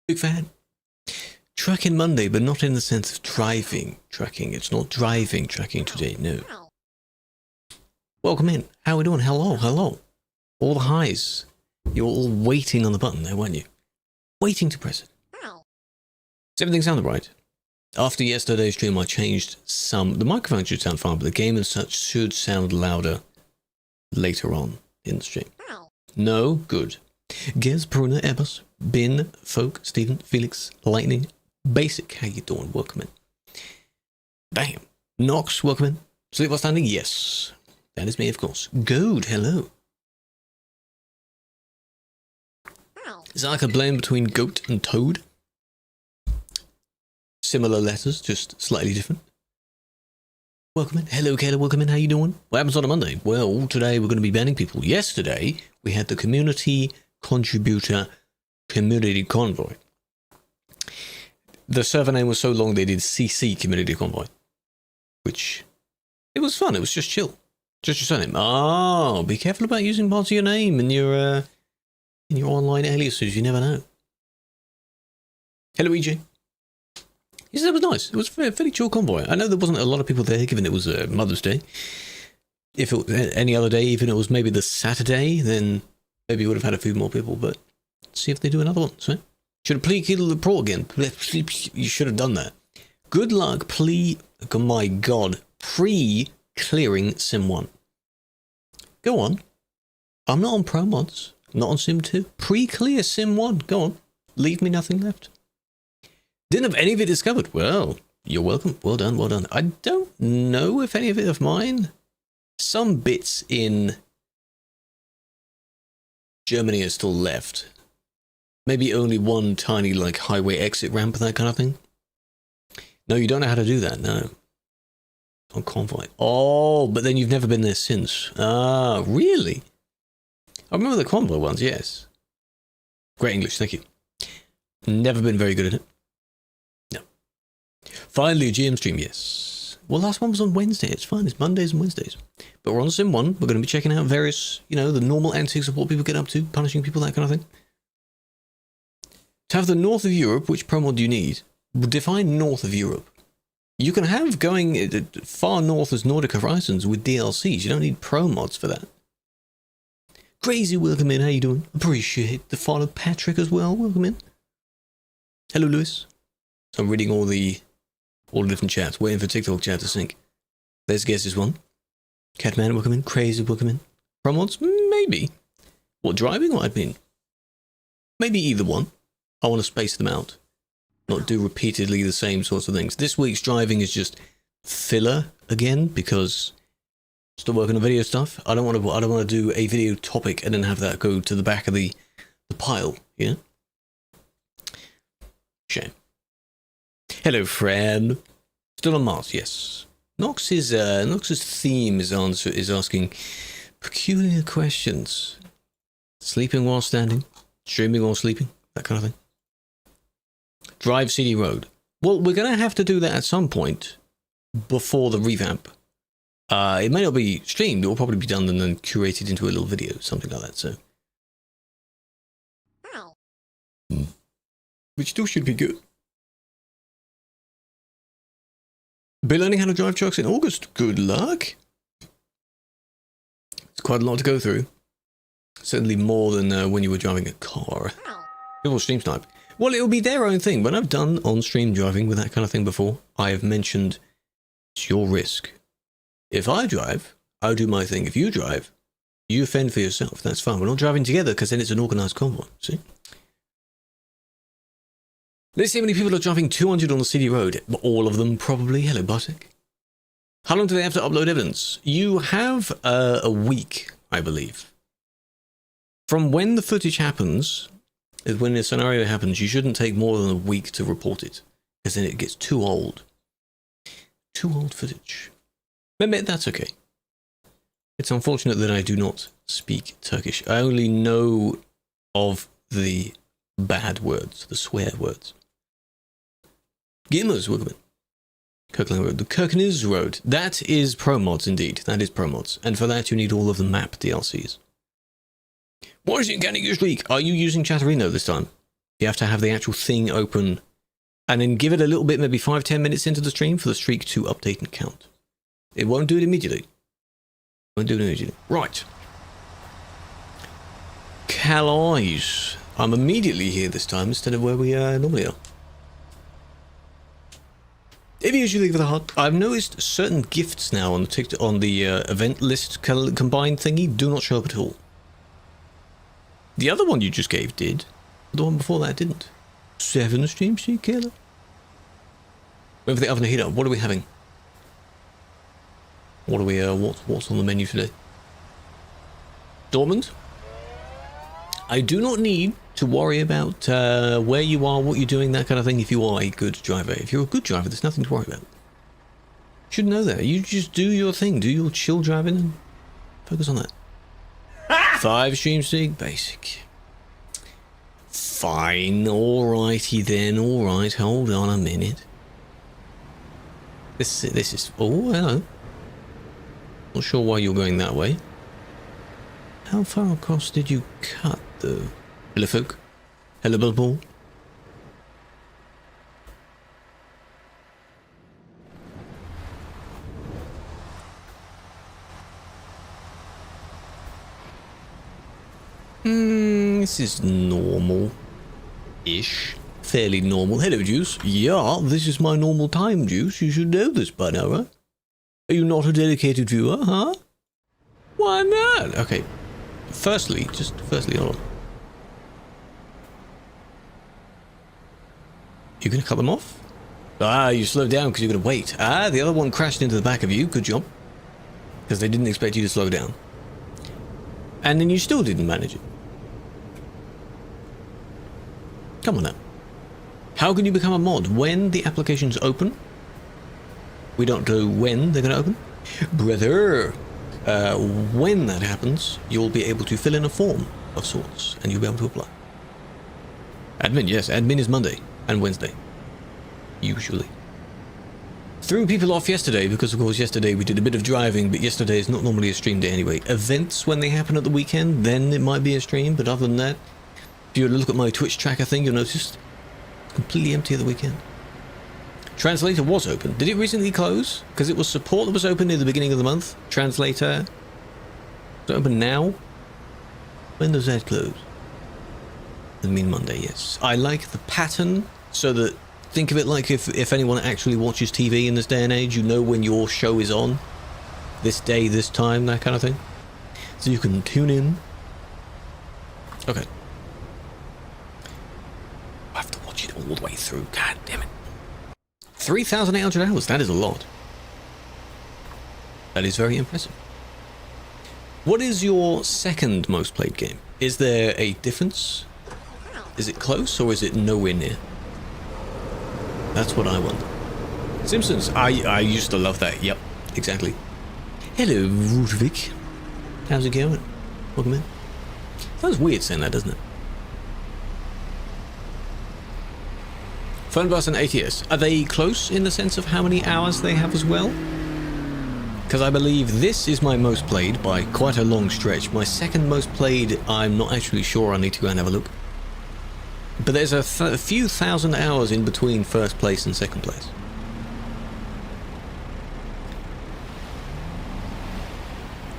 Big fan. Tracking Monday, but not in the sense of driving tracking. It's not driving tracking today, no. Welcome in. How are we doing? Hello, hello. All the highs. You were all waiting on the button there, weren't you? Waiting to press it. Does everything sound right? After yesterday's stream, I changed some. The microphone should sound fine, but the game and such should sound louder later on in the stream. No? Good. Gez, Peruna, Ebbers, Bin, Folk, Stephen, Felix, Lightning, Basic. How you doing? Welcome in. Bam. Nox, welcome in. Sleep while standing? Yes. That is me, of course. Good, hello. Is that like a blend between goat and toad? Similar letters, just slightly different. Welcome in. Hello, Kayla. Welcome in. How you doing? What happens on a Monday? Well, today we're going to be banning people. Yesterday, we had the Community Contributor Community Convoy. The server name was so long they did CC Community Convoy. Which, it was fun. It was just chill. Just your surname. Oh, be careful about using parts of your name in your online aliases. You never know. Hello, EJ. Yes, that was nice. It was a fairly chill convoy. I know there wasn't a lot of people there, given it was Mother's Day. If it was any other day, even it was maybe the Saturday, then maybe we would have had a few more people. But let's see if they do another one. So, should have pre-killed the pro again. You should have done that. Good luck, oh my god, pre-clearing Sim 1. Go on. I'm not on Pro Mods. Not on Sim 2. Pre-clear Sim 1. Go on. Leave me nothing left. Didn't have any of it discovered. Well, you're welcome. Well done, well done. I don't know if any of it of mine. Some bits in Germany are still left. Maybe only one tiny, like, highway exit ramp and that kind of thing. No, you don't know how to do that, no. On Convoy. Oh, but then you've never been there since. Ah, really? I remember the Convoy ones, yes. Great English, thank you. Never been very good at it. Finally, a GM stream, yes. Well, last one was on Wednesday. It's fine. It's Mondays and Wednesdays. But we're on Sim 1. We're going to be checking out various, the normal antics of what people get up to, punishing people, that kind of thing. To have the north of Europe, which pro mod do you need? Define north of Europe. You can have going far north as Nordic Horizons with DLCs. You don't need pro mods for that. Crazy, welcome in. How you doing? Appreciate the follow. Patrick as well. Welcome in. Hello, Lewis. So I'm reading all the different chats, waiting for TikTok chat to sync. Let's guess this one. Catman, welcome in. Crazy, welcome in. Pro mods? Maybe. What, driving or admin? Maybe either one. I want to space them out. Not do repeatedly the same sorts of things. This week's driving is just filler again, because still working on video stuff. I don't want to do a video topic and then have that go to the back of the pile, you know? Shame. Hello, Fran. Still on Mars, yes. Nox's theme is asking peculiar questions. Sleeping while standing, streaming while sleeping, that kind of thing. Drive CD Road. Well, we're going to have to do that at some point before the revamp. It may not be streamed, it will probably be done and then curated into a little video, something like that, so. Which still should be good. Be learning how to drive trucks in August. Good luck. It's quite a lot to go through. Certainly more than when you were driving a car. People stream snipe. Well, it'll be their own thing. When I've done on-stream driving with that kind of thing before, I have mentioned it's your risk. If I drive, I'll do my thing. If you drive, you fend for yourself. That's fine. We're not driving together because then it's an organised convoy. See? Let's see how many people are driving 200 on the city road. All of them, probably. Hello, Bartek. How long do they have to upload evidence? You have a week, I believe. From when the footage happens, when the scenario happens, you shouldn't take more than a week to report it, because then it gets too old. Too old footage. But that's okay. It's unfortunate that I do not speak Turkish. I only know of the bad words, the swear words. Gamers, welcome in. Kirkland Road. The Kirkniz Road. That is pro mods indeed. That is pro mods. And for that you need all of the map DLCs. What is it getting your streak? Are you using Chatterino this time? You have to have the actual thing open and then give it a little bit, maybe 5-10 minutes into the stream for the streak to update and count. It won't do it immediately. Won't do it immediately. Right. Calais. I'm immediately here this time instead of where we normally are. If you usually leave with a heart, I've noticed certain gifts now on the event list combined thingy do not show up at all. The other one you just gave did. The one before that didn't. 7 stream sheet killer. Wait for the oven to heat up. What are we having? What are we? What's on the menu today? Dormant. I do not need to worry about where you are, what you're doing, that kind of thing. If you are a good driver, if you're a good driver, there's nothing to worry about. You should know that. You just do your thing, do your chill driving, and focus on that. 5 stream streak, basic. Fine, alrighty then. All right, hold on a minute. This is. Oh, hello. Not sure why you're going that way. How far across did you cut, though? Hello, folk. Hello, Billball. This is normal-ish. Fairly normal. Hello, Juice. Yeah, this is my normal time, Juice. You should know this by now, right? Are you not a dedicated viewer, huh? Why not? Okay. Firstly, hold on. You gonna cut them off? Ah, you slowed down because you're gonna wait. Ah, the other one crashed into the back of you. Good job. Because they didn't expect you to slow down. And then you still didn't manage it. Come on now. How can you become a mod? When the application's open? We don't know when they're going to open. Brother, when that happens, you'll be able to fill in a form of sorts, and you'll be able to apply. Admin, yes, admin is Monday and Wednesday. Usually. Threw people off yesterday because, of course, yesterday we did a bit of driving, but yesterday is not normally a stream day anyway. Events, when they happen at the weekend, then it might be a stream, but other than that, if you look at my Twitch tracker thing, you'll notice it's completely empty at the weekend. Translator was open. Did it recently close? Because it was support that was open near the beginning of the month. Translator is open now. When does that close? I mean Monday, yes. I like the pattern so that, think of it like if anyone actually watches TV in this day and age, you know when your show is on. This day, this time, that kind of thing. So you can tune in. Okay. I have to watch it all the way through. God damn it. 3,800 hours. That is a lot. That is very impressive. What is your second most played game? Is there a difference? Is it close or is it nowhere near? That's what I wonder. Simpsons. I used to love that. Yep, exactly. Hello, Rudvik. How's it going? Welcome in. Sounds weird saying that, doesn't it? Phonebus and ATS. Are they close in the sense of how many hours they have as well? Because I believe this is my most played by quite a long stretch. My second most played, I'm not actually sure. I need to go and have a look. But there's a few thousand hours in between first place and second place.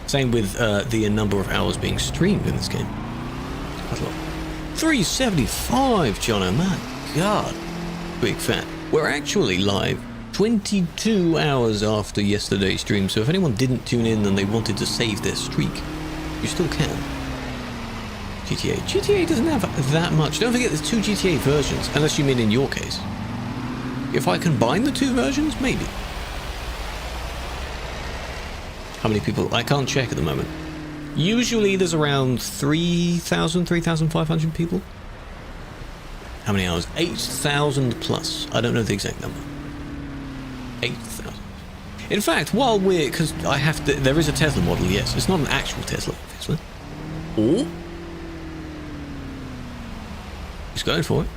Same with the number of hours being streamed in this game. Quite a lot. 375, Jono, my God. Big fat. We're actually live 22 hours after yesterday's stream, so if anyone didn't tune in and they wanted to save their streak, you still can. GTA doesn't have that much. Don't forget there's 2 GTA versions, unless you mean in your case. If I combine the 2 versions, maybe. How many people? I can't check at the moment. Usually there's around 3,000, 3,500 people. How many hours? 8,000 plus. I don't know the exact number. 8,000. In fact, while we're... because I have to... there is a Tesla model, yes. It's not an actual Tesla, obviously. Or... he's going for it.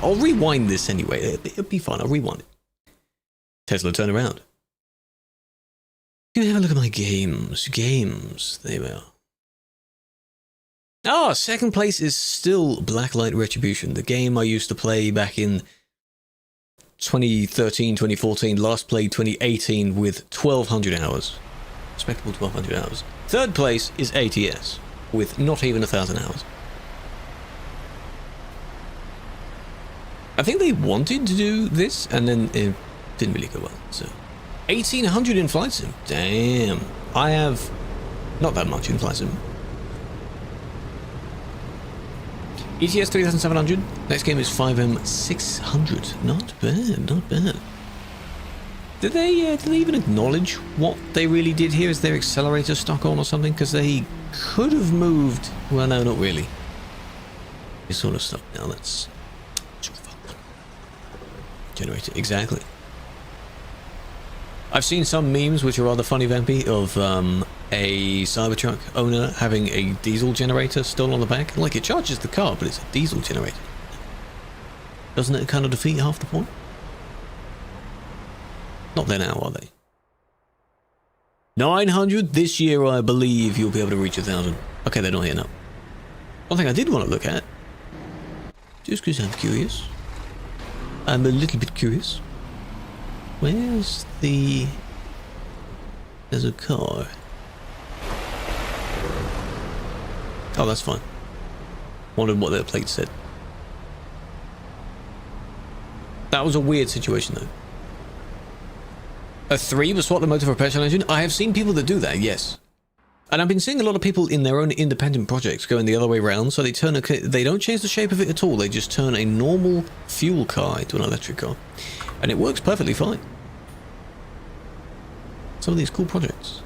I'll rewind this anyway. It'll be fine. I'll rewind it. Tesla, turn around. Gonna have a look at my games. Games. There we are. Oh, second place is still Blacklight Retribution, the game I used to play back in 2013, 2014, last played 2018 with 1,200 hours. Respectable 1,200 hours. Third place is ATS, with not even 1,000 hours. I think they wanted to do this, and then it didn't really go well, so... 1,800 in Flight Sim. Damn. I have not that much in Flight Sim. ETS 3,700. Next game is 5M 600. Not bad, not bad. Did they even acknowledge what they really did here? Is their accelerator stuck on or something? Because they could have moved... Well, no, not really. It's sort of stuck now. Let's... Generate it. Exactly. I've seen some memes which are rather funny, Vampy, of a Cybertruck owner having a diesel generator still on the back. Like, it charges the car, but it's a diesel generator. Doesn't it kind of defeat half the point? Not there now, are they? 900 this year, I believe you'll be able to reach 1,000. Okay, they're not here now. One thing I did want to look at, just because I'm curious. I'm a little bit curious. Where's the... There's a car. Oh, that's fine. Wondered what their plate said. That was a weird situation, though. A 3 was swap the motor for a petrol engine? I have seen people that do that, yes. And I've been seeing a lot of people in their own independent projects going the other way around, so they don't change the shape of it at all, they just turn a normal fuel car into an electric car. And it works perfectly fine. Some of these cool projects.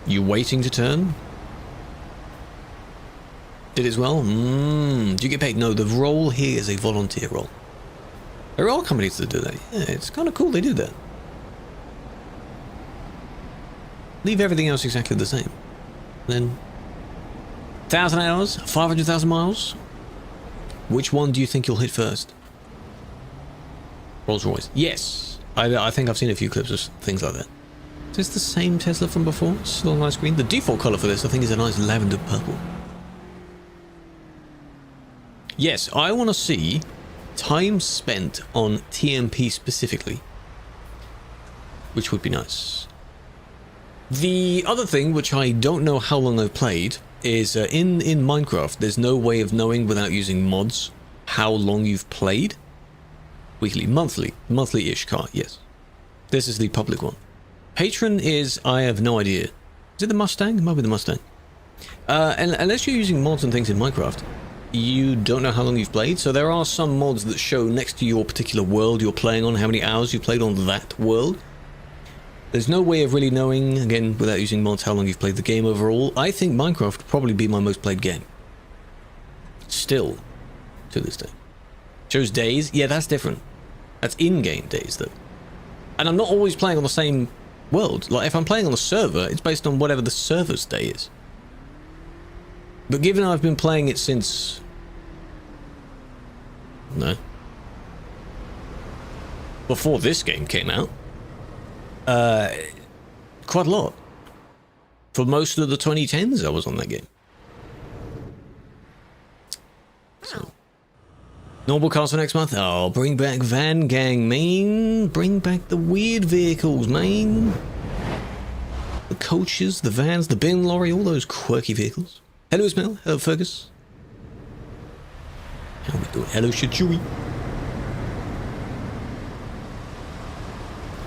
You waiting to turn? Did as well? Do you get paid? No, the role here is a volunteer role. There are companies that do that. Yeah, it's kind of cool they do that. Leave everything else exactly the same. Then 1,000 hours, 500,000 miles. Which one do you think you'll hit first? Rolls Royce. Yes, I think I've seen a few clips of things like that. Is this the same Tesla from before? Still a nice green. The default color for this, I think, is a nice lavender purple. Yes, I want to see time spent on TMP specifically, which would be nice. The other thing, which I don't know how long I've played, is in Minecraft, there's no way of knowing without using mods how long you've played. Weekly, monthly-ish car, yes. This is the public one. Patron is, I have no idea. Is it the Mustang? It might be the Mustang. And unless you're using mods and things in Minecraft, you don't know how long you've played. So there are some mods that show next to your particular world you're playing on, how many hours you played on that world. There's no way of really knowing, again, without using mods, how long you've played the game overall. I think Minecraft would probably be my most played game. Still, to this day. Shows days? Yeah, that's different. That's in-game days, though. And I'm not always playing on the same world. Like, if I'm playing on a server, it's based on whatever the server's day is. But given I've been playing it since... No. Before this game came out. Quite a lot. For most of the 2010s, I was on that game. So. Normal cars for next month? Oh, bring back Van Gang, man. Bring back the weird vehicles, man. The coaches, the vans, the bin lorry, all those quirky vehicles. Hello, Ismail. Hello, Fergus. How we doing? Hello, YashTruckee.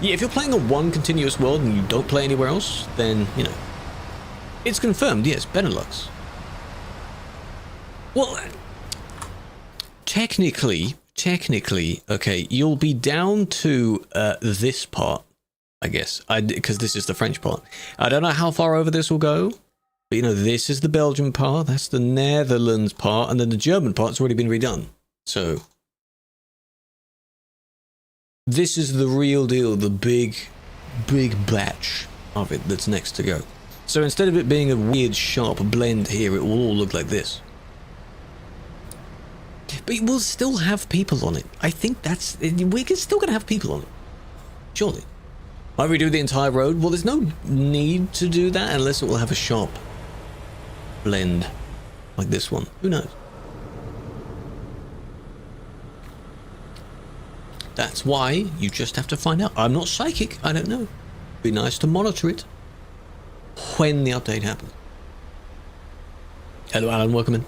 Yeah, if you're playing on one continuous world and you don't play anywhere else, then, you know. It's confirmed, yes, Benelux. Well, technically, okay, you'll be down to this part, I guess, because this is the French part. I don't know how far over this will go, but, you know, this is the Belgian part, that's the Netherlands part, and then the German part's already been redone. So... this is the real deal, the big batch of it that's next to go. So instead of it being a weird sharp blend here, it will all look like this. But we'll still have people on it. I think that's... we're still going to have people on it. Surely. I redo the entire road. Well, there's no need to do that unless it will have a sharp blend like this one. Who knows? That's why you just have to find out. I'm not psychic. I don't know. Be nice to monitor it when the update happens. Hello, Alan. Welcome in.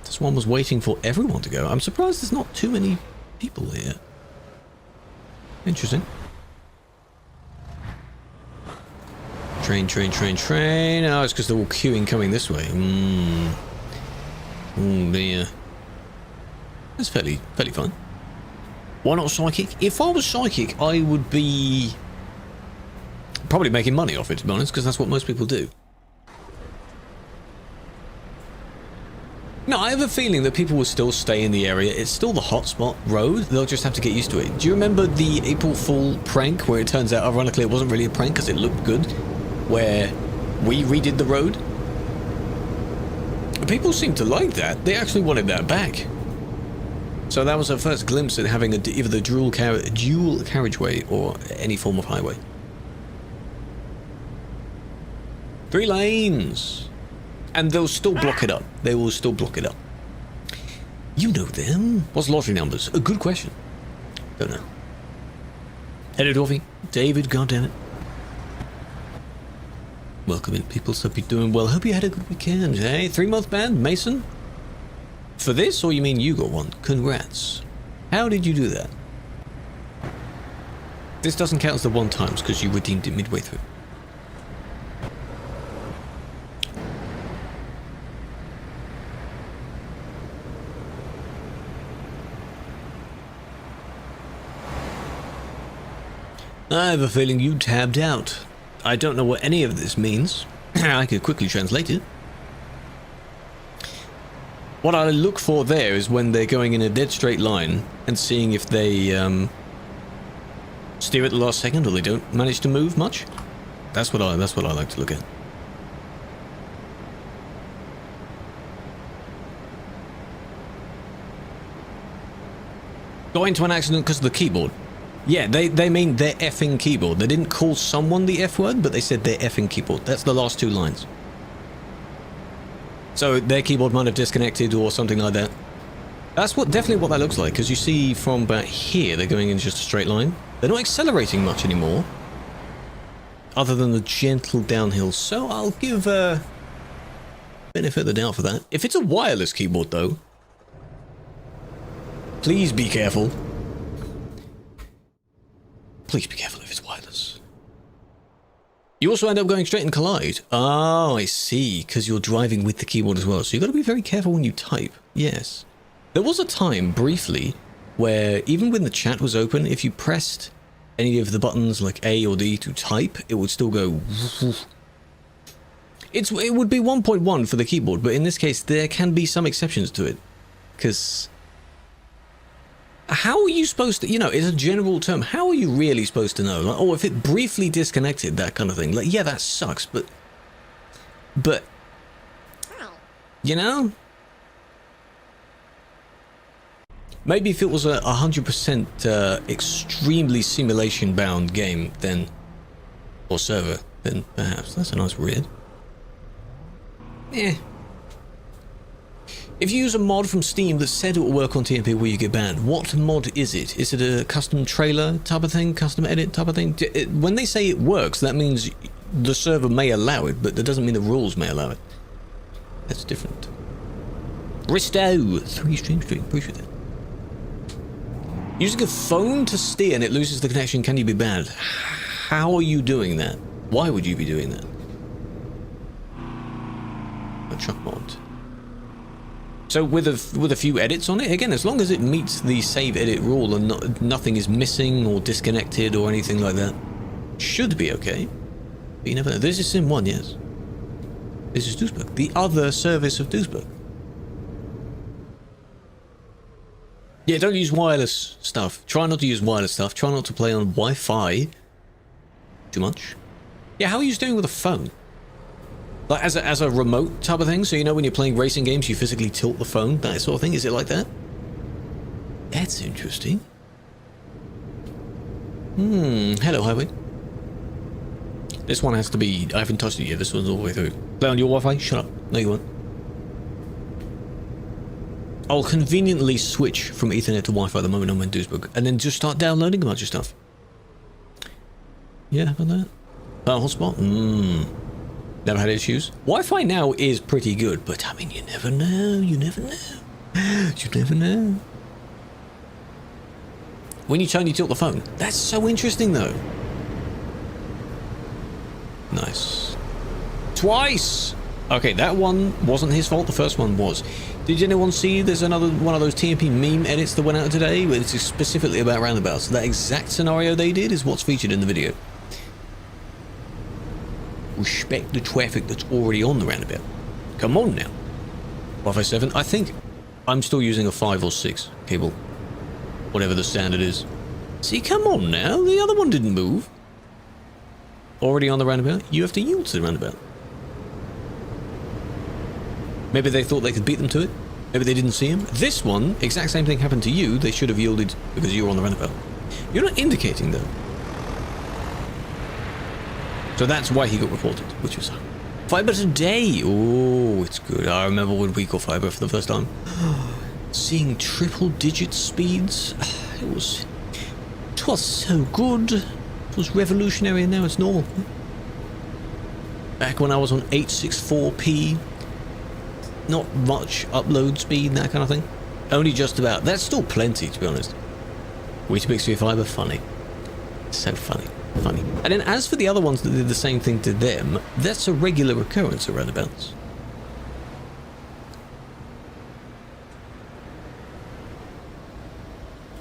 This one was waiting for everyone to go. I'm surprised there's not too many people here. Interesting. Train. Oh, it's because they're all queuing coming this way. Oh dear. That's fairly fun. Why not psychic? If I was psychic, I would be probably making money off it, to be honest, because that's what most people do. No, I have a feeling that people will still stay in the area. It's still the hotspot road. They'll just have to get used to it. Do you remember the April Fool prank where it turns out, ironically, it wasn't really a prank because it looked good? Where we redid the road? People seem to like that. They actually wanted that back. So that was our first glimpse at having either the dual carriageway or any form of highway. 3 lanes. And they'll still block it up. They will still block it up. You know them. What's lottery numbers? A good question. Don't know. Hello, Dwarfi. David, goddammit. Welcome in, people. Hope you're doing well. Hope you had a good weekend. Hey, 3-month ban, Mason? For this, or you mean you got one? Congrats. How did you do that? This doesn't count as the 1 times because you redeemed it midway through. I have a feeling you tabbed out. I don't know what any of this means. I could quickly translate it. What I look for there is when they're going in a dead straight line and seeing if they steer at the last second or they don't manage to move much. That's what I like to look at. Got into an accident because of the keyboard. Yeah, they mean their effing keyboard. They didn't call someone the F word, but they said their effing keyboard. That's the last 2 lines. So their keyboard might have disconnected or something like that. That's definitely what that looks like, because you see from about here, they're going in just a straight line. They're not accelerating much anymore, other than the gentle downhill. So I'll give benefit of the doubt for that. If it's a wireless keyboard, though, please be careful. Please be careful if it's wireless. You also end up going straight and collide. Oh, I see, because you're driving with the keyboard as well. So you've got to be very careful when you type. Yes. There was a time, briefly, where even when the chat was open, if you pressed any of the buttons like A or D to type, it would still go... It would be 1.1 for the keyboard, but in this case, there can be some exceptions to it. Because... how are you supposed to, it's a general term, how are you really supposed to know? Like, oh, if it briefly disconnected, that kind of thing. Like, yeah, that sucks, but, maybe if it was a 100% extremely simulation-bound game, then, or server, then perhaps. That's a nice read. Eh. If you use a mod from Steam that said it will work on TMP where you get banned, what mod is it? Is it a custom trailer type of thing? Custom edit type of thing? When they say it works, that means the server may allow it, but that doesn't mean the rules may allow it. That's different. Risto! 3 stream, appreciate that. Using a phone to steer and it loses the connection, can you be banned? How are you doing that? Why would you be doing that? A truck mod. So with a few edits on it, again, as long as it meets the save edit rule and nothing is missing or disconnected or anything like that, should be okay. But you never know. This is Sim 1, yes. This is Duisburg, the other service of Duisburg. Yeah, don't use wireless stuff. Try not to use wireless stuff. Try not to play on Wi-Fi too much. Yeah, how are you doing with a phone? Like as a remote type of thing, so when you're playing racing games, you physically tilt the phone, that sort of thing. Is it like that? That's interesting. Hello, Highway. This one has to be... I haven't touched it yet. This one's all the way through. Play on your Wi-Fi? Shut up. No, you won't. I'll conveniently switch from Ethernet to Wi-Fi the moment I'm in Duisburg, and then just start downloading a bunch of stuff. Yeah, how about that? Hotspot? Never had issues. Wi-Fi now is pretty good, but I mean, you never know. You never know. You never know. When you tiny tilt the phone. That's so interesting, though. Nice. Twice! Okay, that one wasn't his fault. The first one was. Did anyone see there's another one of those TMP meme edits that went out today? Where it's specifically about roundabouts. That exact scenario they did is what's featured in the video. Respect the traffic that's already on the roundabout. Come on now. Wi-Fi 7. I think I'm still using a 5 or 6 cable. Whatever the standard is. See, come on now. The other one didn't move. Already on the roundabout. You have to yield to the roundabout. Maybe they thought they could beat them to it. Maybe they didn't see him. This one, exact same thing happened to you. They should have yielded because you were on the roundabout. You're not indicating though. So that's why he got reported, which was fiber today. Oh, it's good. I remember when we got fiber for the first time. Seeing triple digit speeds. It was so good. It was revolutionary and now it's normal. Back when I was on 864p. Not much upload speed and that kind of thing. Only just about. That's still plenty, to be honest. Weetabix fiber, funny. So funny. Funny. And then as for the other ones that did the same thing to them, that's a regular occurrence of roundabouts.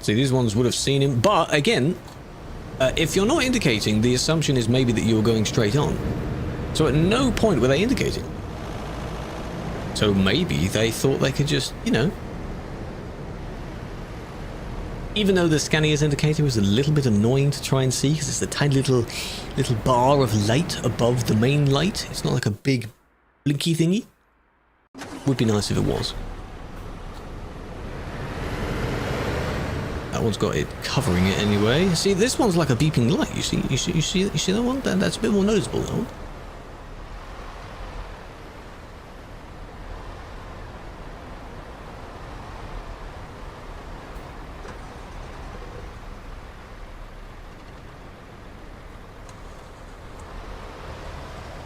See, these ones would have seen him. But, again, if you're not indicating, the assumption is maybe that you're going straight on. So at no point were they indicating. So maybe they thought they could just, you know... Even though the Scania's indicator was a little bit annoying to try and see, because it's the tiny little bar of light above the main light. It's not like a big blinky thingy. Would be nice if it was. That one's got it covering it anyway. See, this one's like a beeping light. You see that one? That's a bit more noticeable, that one.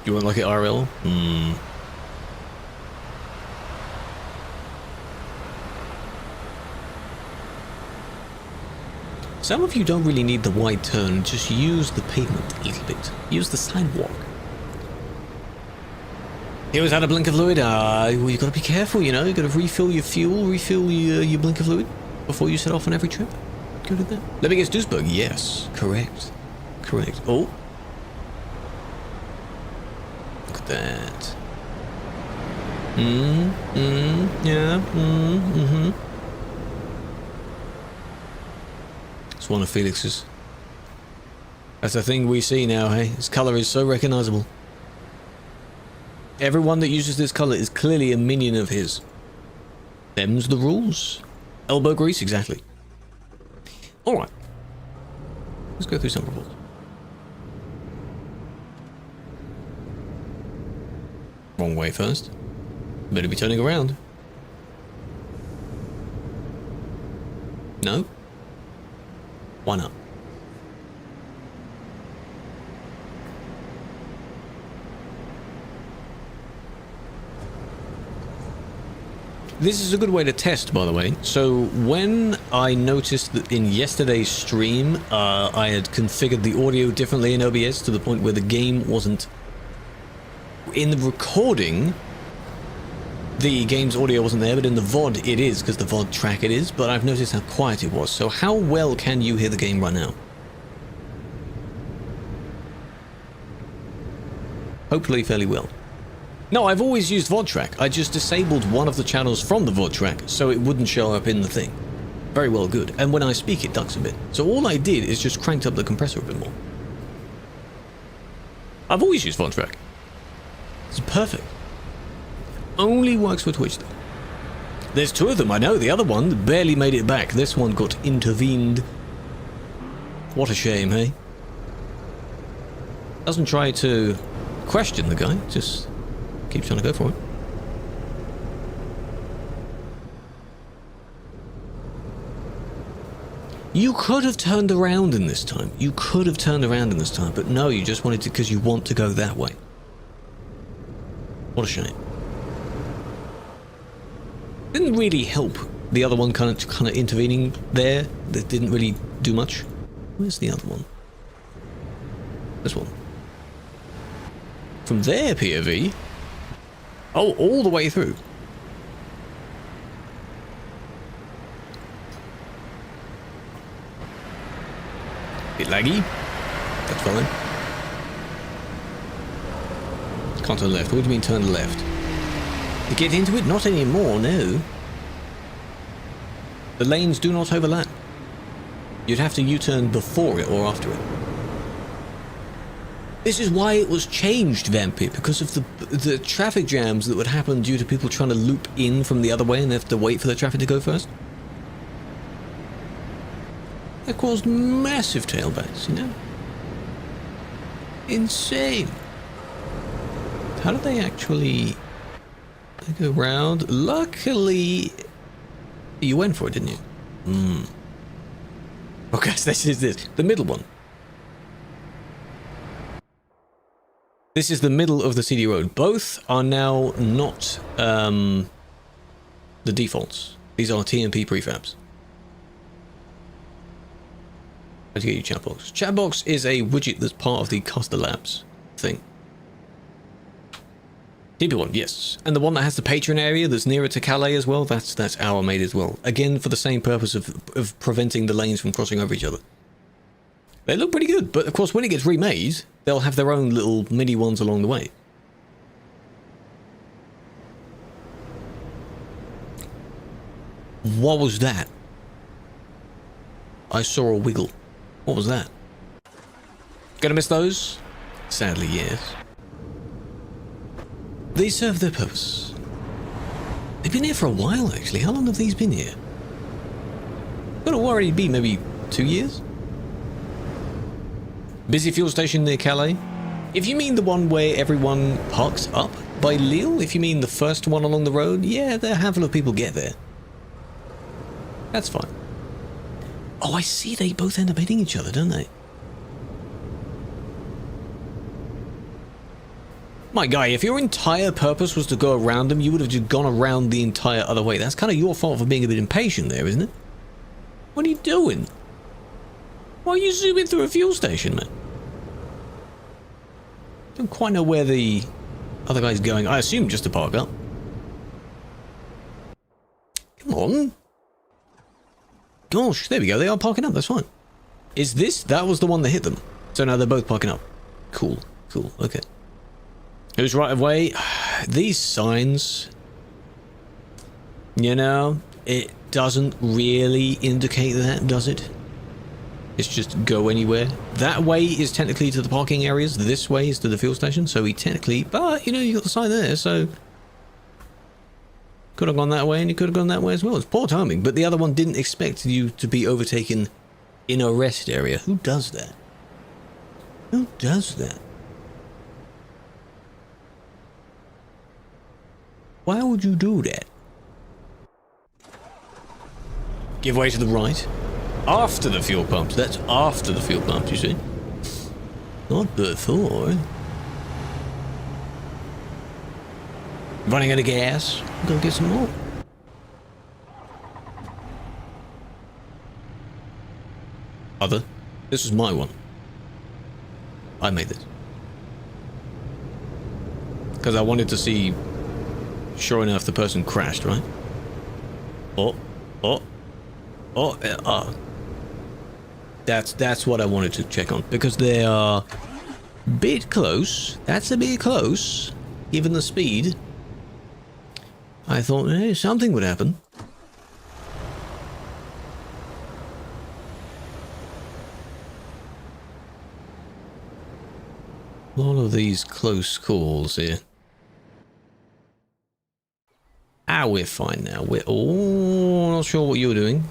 You won't like it IRL? Some of you don't really need the wide turn, just use the pavement a little bit. Use the sidewalk. He was out of blinker fluid. Well, you gotta be careful, you know. You gotta refill your fuel, refill your blinker fluid before you set off on every trip. Go do that. Let me guess, Duisburg. Yes, correct. Correct. Oh. Look at that. Yeah. It's one of Felix's. That's the thing we see now, hey? His colour is so recognisable. Everyone that uses this colour is clearly a minion of his. Them's the rules. Elbow grease, exactly. Alright. Let's go through some reports. Wrong way first. Better be turning around. No? Why not? This is a good way to test, by the way. So when I noticed that in yesterday's stream, I had configured the audio differently in OBS to the point where the game wasn't... In the recording, the game's audio wasn't there, but in the VOD it is, because the VOD track it is, but I've noticed how quiet it was. So how well can you hear the game right now? Hopefully fairly well. No, I've always used VOD track. I just disabled one of the channels from the VOD track so it wouldn't show up in the thing. Very well good. And when I speak, it ducks a bit. So all I did is just cranked up the compressor a bit more. I've always used VOD track. It's perfect. Only works for Twitch though. There's two of them, I know. The other one barely made it back. This one got intervened. What a shame, hey? Doesn't try to question the guy, just keeps trying to go for it. You could have turned around in this time. You could have turned around in this time, but no, you just wanted to because you want to go that way. What a shame. Didn't really help the other one kind of intervening there. That didn't really do much. Where's the other one? This one. From their POV. Oh, all the way through. Bit laggy. That's fine. Can't turn left. What do you mean turn left? To get into it? Not anymore, no. The lanes do not overlap. You'd have to U-turn before it or after it. This is why it was changed, Vampy, because of the traffic jams that would happen due to people trying to loop in from the other way and they have to wait for the traffic to go first. That caused massive tailbacks, you know? Insane. How did they actually go around? Luckily, you went for it, didn't you? Okay, so this is the middle one. This is the middle of the CD road. Both are now not the defaults. These are TMP prefabs. How to get you Chatbox? Chatbox is a widget that's part of the Custer Labs thing. TP one, yes. And the one that has the patron area that's nearer to Calais as well, that's our made as well. Again, for the same purpose of preventing the lanes from crossing over each other. They look pretty good, but of course when it gets remade, they'll have their own little mini ones along the way. What was that? I saw a wiggle. What was that? Gonna miss those? Sadly, yes. They serve their purpose. They've been here for a while, actually. How long have these been here? Gotta already be maybe 2 years? Busy fuel station near Calais? If you mean the one where everyone parks up by Lille, if you mean the first one along the road, yeah, there are a handful of people get there. That's fine. Oh, I see, they both end up hitting each other, don't they? My guy, if your entire purpose was to go around them, you would have just gone around the entire other way. That's kind of your fault for being a bit impatient there, isn't it? What are you doing? Why are you zooming through a fuel station, man? Don't quite know where the other guy's going. I assume just to park up. Come on. Gosh, there we go. They are parking up. That's fine. Is this? That was the one that hit them. So now they're both parking up. Cool. Cool. Okay. Who's right of way? These signs, you know, it doesn't really indicate that, does it? It's just go anywhere. That way is technically to the parking areas. This way is to the fuel station. So he technically, but you know, you got the sign there. So could have gone that way and you could have gone that way as well. It's poor timing, but the other one didn't expect you to be overtaken in a rest area. Who does that? Who does that? Why would you do that? Give way to the right. After the fuel pumps. That's after the fuel pumps, you see. Not before. Running out of gas. Go get some more. Other. This is my one. I made this. Because I wanted to see... Sure enough, the person crashed, right? That's what I wanted to check on, because they are a bit close. That's a bit close, given the speed. I thought, hey, something would happen. A lot of these close calls here. Ah, we're fine now. We're not sure what you're doing.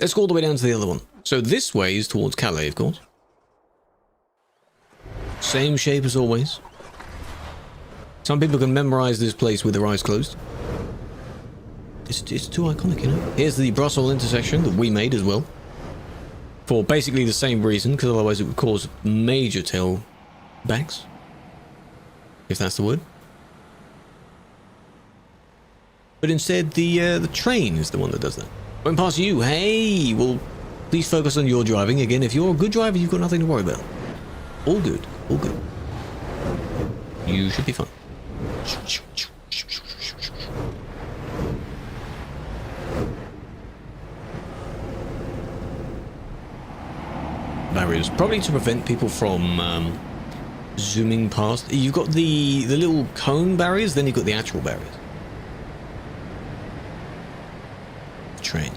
Let's go all the way down to the other one. So this way is towards Calais, of course. Same shape as always. Some people can memorize this place with their eyes closed. It's too iconic, you know. Here's the Brussels intersection that we made as well. For basically the same reason, because otherwise it would cause major tailbacks. If that's the word. But instead, the train is the one that does that. Went past you. Hey, well, please focus on your driving. Again, if you're a good driver, you've got nothing to worry about. All good. All good. You should be fine. Barriers. Probably to prevent people from zooming past. You've got the little cone barriers, then you've got the actual barriers. Train.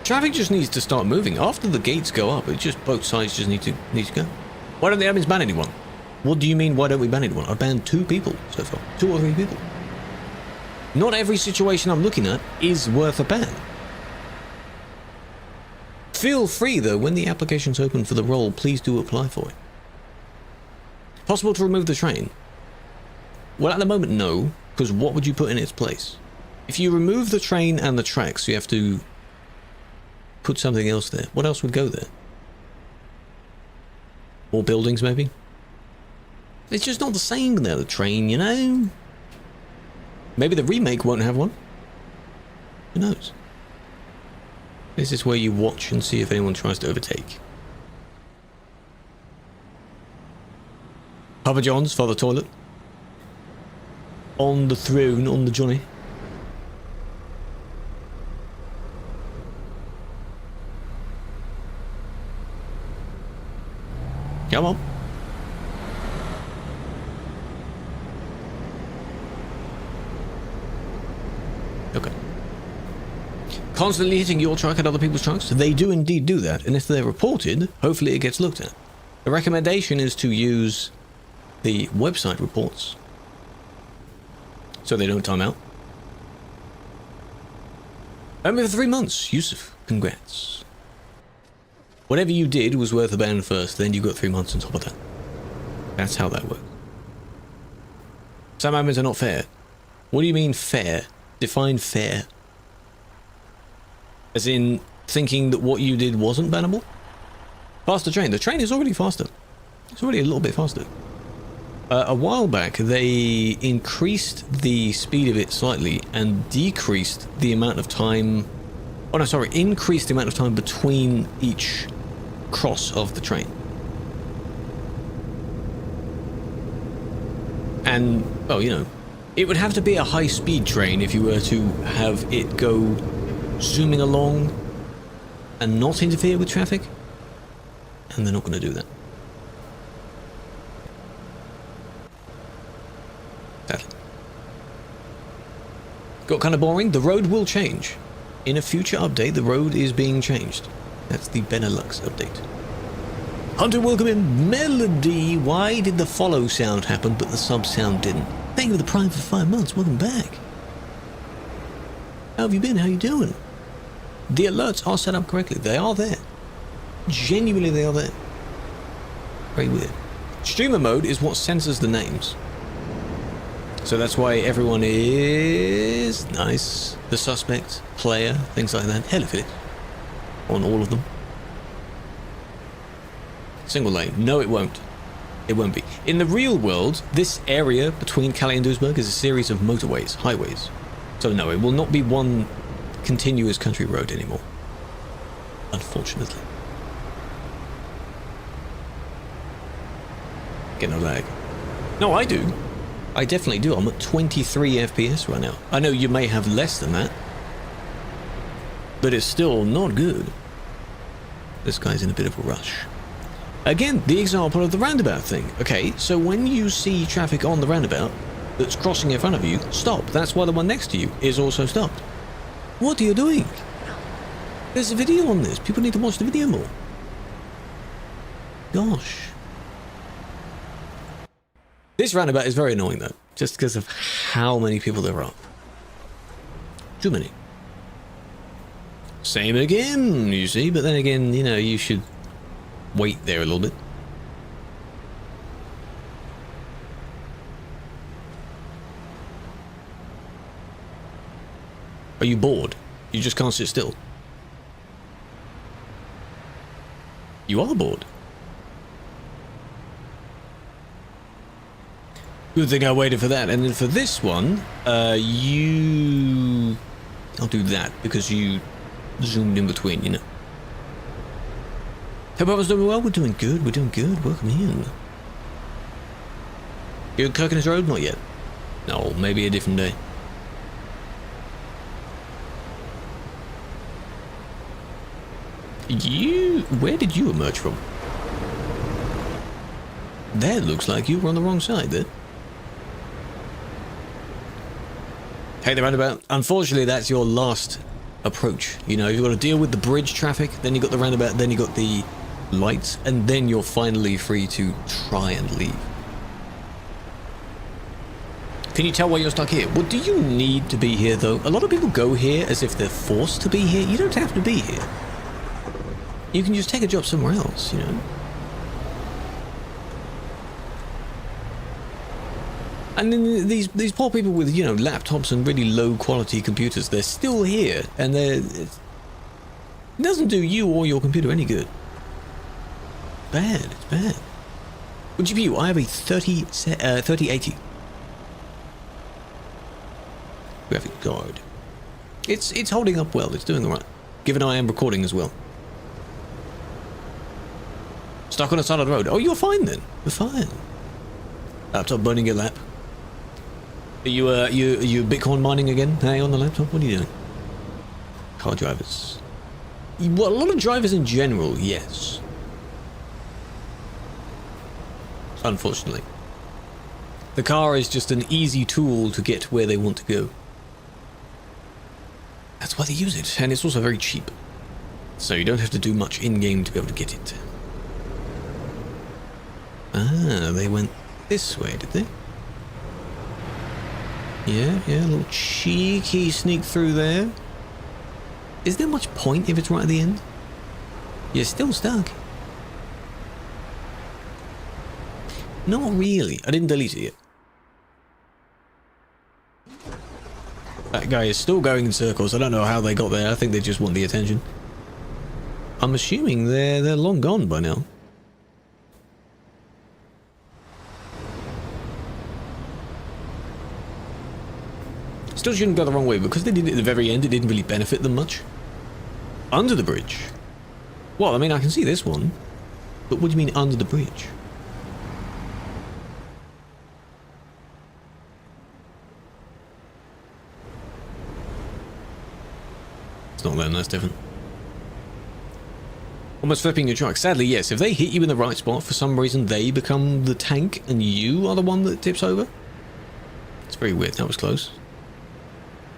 Traffic just needs to start moving. After the gates go up, it just both sides just need to go. Why don't the admins ban anyone? What do you mean, why don't we ban anyone? I've banned 2 people so far. 2 or 3 people. Not every situation I'm looking at is worth a ban. Feel free, though, when the application's open for the role, please do apply for it. Possible to remove the train? Well, at the moment, no, because what would you put in its place? If you remove the train and the tracks, you have to put something else there. What else would go there? More buildings, maybe? It's just not the same now, the train, you know? Maybe the remake won't have one. Who knows? This is where you watch and see if anyone tries to overtake. Papa John's, Father Toilet. On the throne, on the Johnny. Come on. Okay. Constantly hitting your truck at other people's trucks? They do indeed do that, and if they're reported, hopefully it gets looked at. The recommendation is to use the website reports so they don't time out. Only for 3 months, Yusuf. Congrats. Whatever you did was worth a ban first, then you got 3 months on top of that. That's how that works. Some admins are not fair. What do you mean fair? Define fair. As in, thinking that what you did wasn't bannable? Faster train. The train is already faster. It's already a little bit faster. A while back, they increased the speed of it slightly and decreased the amount of time... Oh no, sorry, increased the amount of time between each cross of the train. And, well, you know, it would have to be a high-speed train if you were to have it go zooming along and not interfere with traffic. And they're not going to do that. Sadly. Got kind of boring. The road will change. In a future update, the road is being changed. That's the Benelux update. Hunter, welcome in. Melody, why did the follow sound happen but the sub sound didn't? Thank you for the prime for 5 months. Welcome back. How have you been? How you doing? The alerts are set up correctly. They are there. Genuinely, they are there. Very weird. Streamer mode is what censors the names. So that's why everyone is nice. The suspect, player, things like that. Hell of it. On all of them. Single lane. No, it won't. It won't be. In the real world, this area between Calais and Duisburg is a series of motorways, highways. So no, it will not be one continuous country road anymore. Unfortunately. Get no lag. No, I do. I definitely do. I'm at 23 FPS right now. I know you may have less than that, but it's still not good. This guy's in a bit of a rush. Again, the example of the roundabout thing. Okay, so when you see traffic on the roundabout that's crossing in front of you, stop. That's why the one next to you is also stopped. What are you doing? There's a video on this. People need to watch the video more. Gosh. This roundabout is very annoying though, just because of how many people there are. Too many. Same again, you see, but then again, you know, you should wait there a little bit. Are you bored? You just can't sit still. You are bored. Good thing I waited for that. And then for this one, I'll do that because you zoomed in between, you know. Hope everyone's doing well. We're doing good. We're doing good. Welcome in. You cooking his road? Not yet. No, maybe a different day. Where did you emerge from? That looks like you were on the wrong side there. Hey, the roundabout. Unfortunately, that's your last approach. You know, you've got to deal with the bridge traffic, then you got the roundabout, then you got the lights, and then you're finally free to try and leave. Can you tell why you're stuck here? Well, do you need to be here, though? A lot of people go here as if they're forced to be here. You don't have to be here. You can just take a job somewhere else, you know? And then these poor people with, you know, laptops and really low quality computers, they're still here, and it doesn't do you or your computer any good. Bad, it's bad. What GPU? I have a 3080. Graphic card. It's holding up well, it's doing alright. Given I am recording as well. Stuck on the side of the road. Oh, you're fine then. You're fine. Laptop burning your lap. Are you Bitcoin mining again? Hey, on the laptop? What are you doing? Car drivers. Well, a lot of drivers in general, yes. Unfortunately. The car is just an easy tool to get where they want to go. That's why they use it, and it's also very cheap. So you don't have to do much in-game to be able to get it. Ah, they went this way, did they? Yeah, a little cheeky sneak through there. Is there much point if it's right at the end? You're still stuck. Not really. I didn't delete it yet. That guy is still going in circles. I don't know how they got there. I think they just want the attention. I'm assuming they're long gone by now. Still shouldn't go the wrong way, because they did it at the very end, it didn't really benefit them much. Under the bridge? Well, I mean, I can see this one. But what do you mean under the bridge? It's not them, that's different. Almost flipping your truck. Sadly, yes, if they hit you in the right spot, for some reason they become the tank and you are the one that tips over. It's very weird, that was close.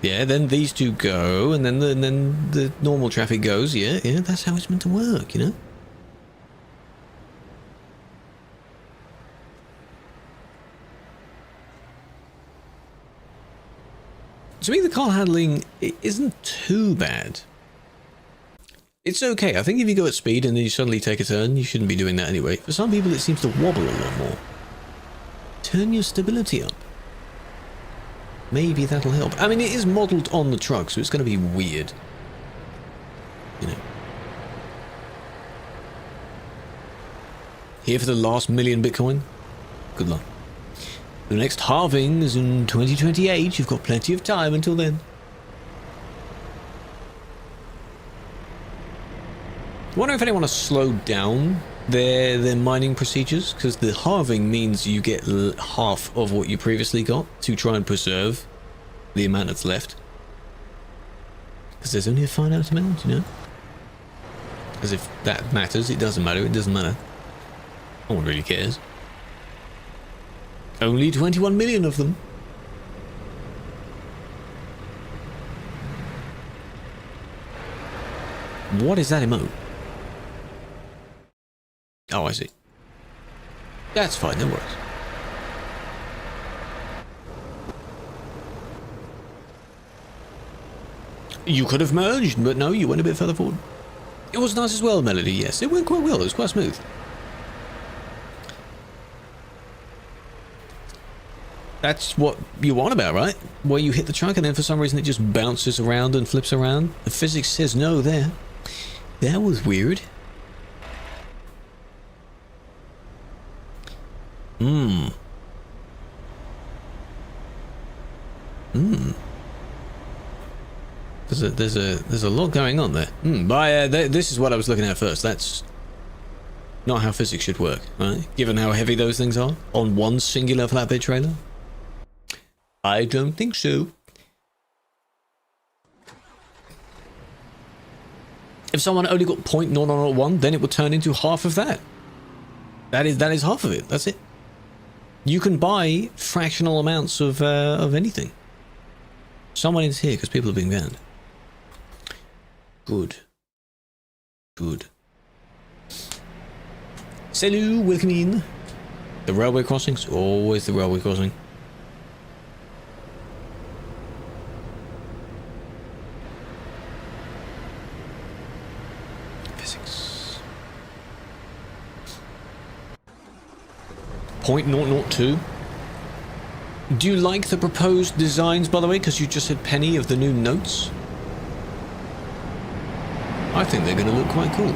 Yeah, then these two go, and then the normal traffic goes. Yeah, that's how it's meant to work, you know? To me, the car handling isn't too bad. It's okay. I think if you go at speed and then you suddenly take a turn, you shouldn't be doing that anyway. For some people, it seems to wobble a lot more. Turn your stability up. Maybe that'll help. I mean, it is modelled on the truck, so it's going to be weird. You know. Here for the last million Bitcoin? Good luck. The next halving is in 2028. You've got plenty of time until then. I wonder if anyone has slowed down their mining procedures, because the halving means you get half of what you previously got to try and preserve the amount that's left. Because there's only a finite amount, you know? As if that matters. It doesn't matter. It doesn't matter. No one really cares. Only 21 million of them. What is that emote? Oh, I see. That's fine, that works. You could have merged, but no, you went a bit further forward. It was nice as well, Melody, yes. It went quite well. It was quite smooth. That's what you want about, right? Where you hit the truck and then for some reason it just bounces around and flips around. The physics says no there. That was weird. There's a lot going on there. This is what I was looking at first. That's not how physics should work, right? Given how heavy those things are on one singular flatbed trailer. I don't think so. If someone only got 0.0001, then it would turn into half of that. That is half of it. That's it. You can buy fractional amounts of anything. Someone is here because people are being banned. Good. Good. Salut, welcome in. The railway crossings, always the railway crossing. Physics. 0.002. Do you like the proposed designs, by the way? Because you just said penny of the new notes. I think they're going to look quite cool.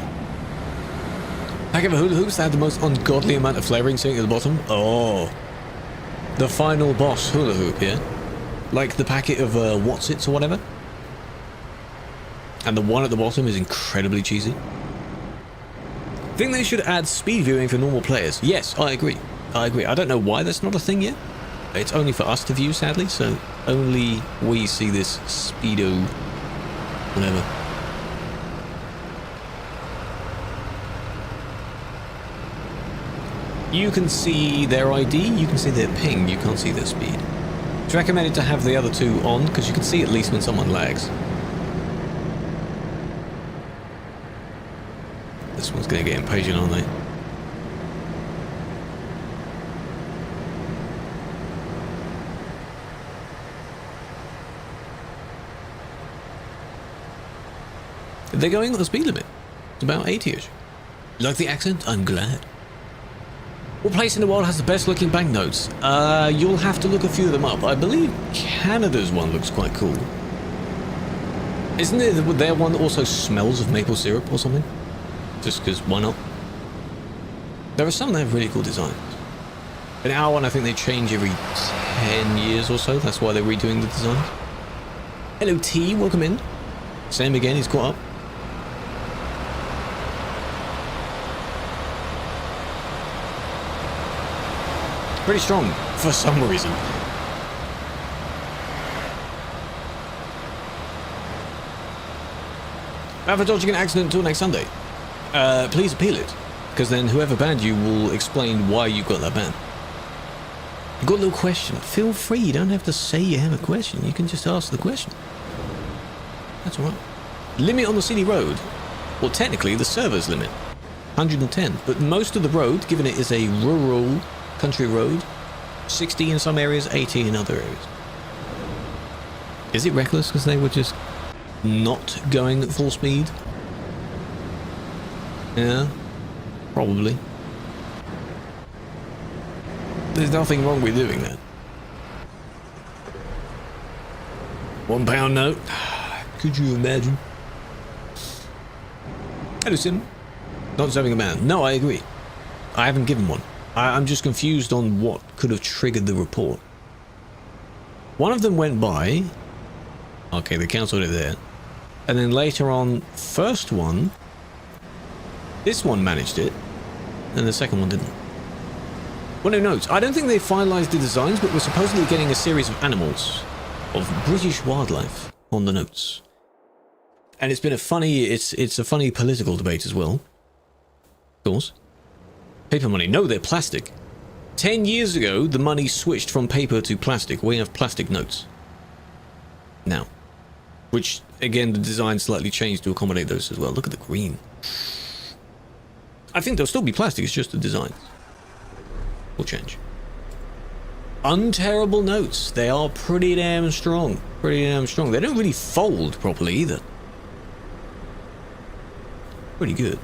Packet of hula hoops that had the most ungodly amount of flavouring sitting at the bottom. Oh, the final boss hula hoop, yeah? Like the packet of Whatsits or whatever. And the one at the bottom is incredibly cheesy. Think they should add speed viewing for normal players. Yes, I agree. I agree. I don't know why that's not a thing yet. It's only for us to view, sadly, so only we see this speedo whatever. You can see their ID, you can see their ping, you can't see their speed. It's recommended to have the other two on, because you can see at least when someone lags. This one's going to get impatient, aren't they? They're going on the speed limit. It's about 80-ish. Like the accent? I'm glad. What place in the world has the best looking banknotes? You'll have to look a few of them up. I believe Canada's one looks quite cool. Isn't it their one that also smells of maple syrup or something? Just because, why not? There are some that have really cool designs. In our one, I think they change every 10 years or so. That's why they're redoing the designs. Hello T, welcome in. Same again, he's caught up. Pretty strong, for some reason. Bad for dodging an accident until next Sunday. Please appeal it, because then whoever banned you will explain why you got that ban. You got a little question. Feel free, you don't have to say you have a question. You can just ask the question. That's alright. Limit on the city road. Well, technically, the server's limit. 110. But most of the road, given it is a rural country road, 60 in some areas, 80 in other areas. Is it reckless because they were just not going at full speed? Yeah, probably. There's nothing wrong with doing that. £1 note. Could you imagine? Hello, Sim. Not deserving a ban. No, I agree. I haven't given one. I'm just confused on what could have triggered the report. One of them went by. Okay, they cancelled it there. And then later on, first one, this one managed it, and the second one didn't. Well, who knows? I don't think they finalised the designs, but we're supposedly getting a series of animals, of British wildlife, on the notes. And it's been a funny, it's a funny political debate as well. Of course. Paper money. No, they're plastic. 10 years ago, the money switched from paper to plastic. We have plastic notes now. Which, again, the design slightly changed to accommodate those as well. Look at the green. I think they'll still be plastic, it's just the design will change. Unterrible notes. They are pretty damn strong. Pretty damn strong. They don't really fold properly either. Pretty good.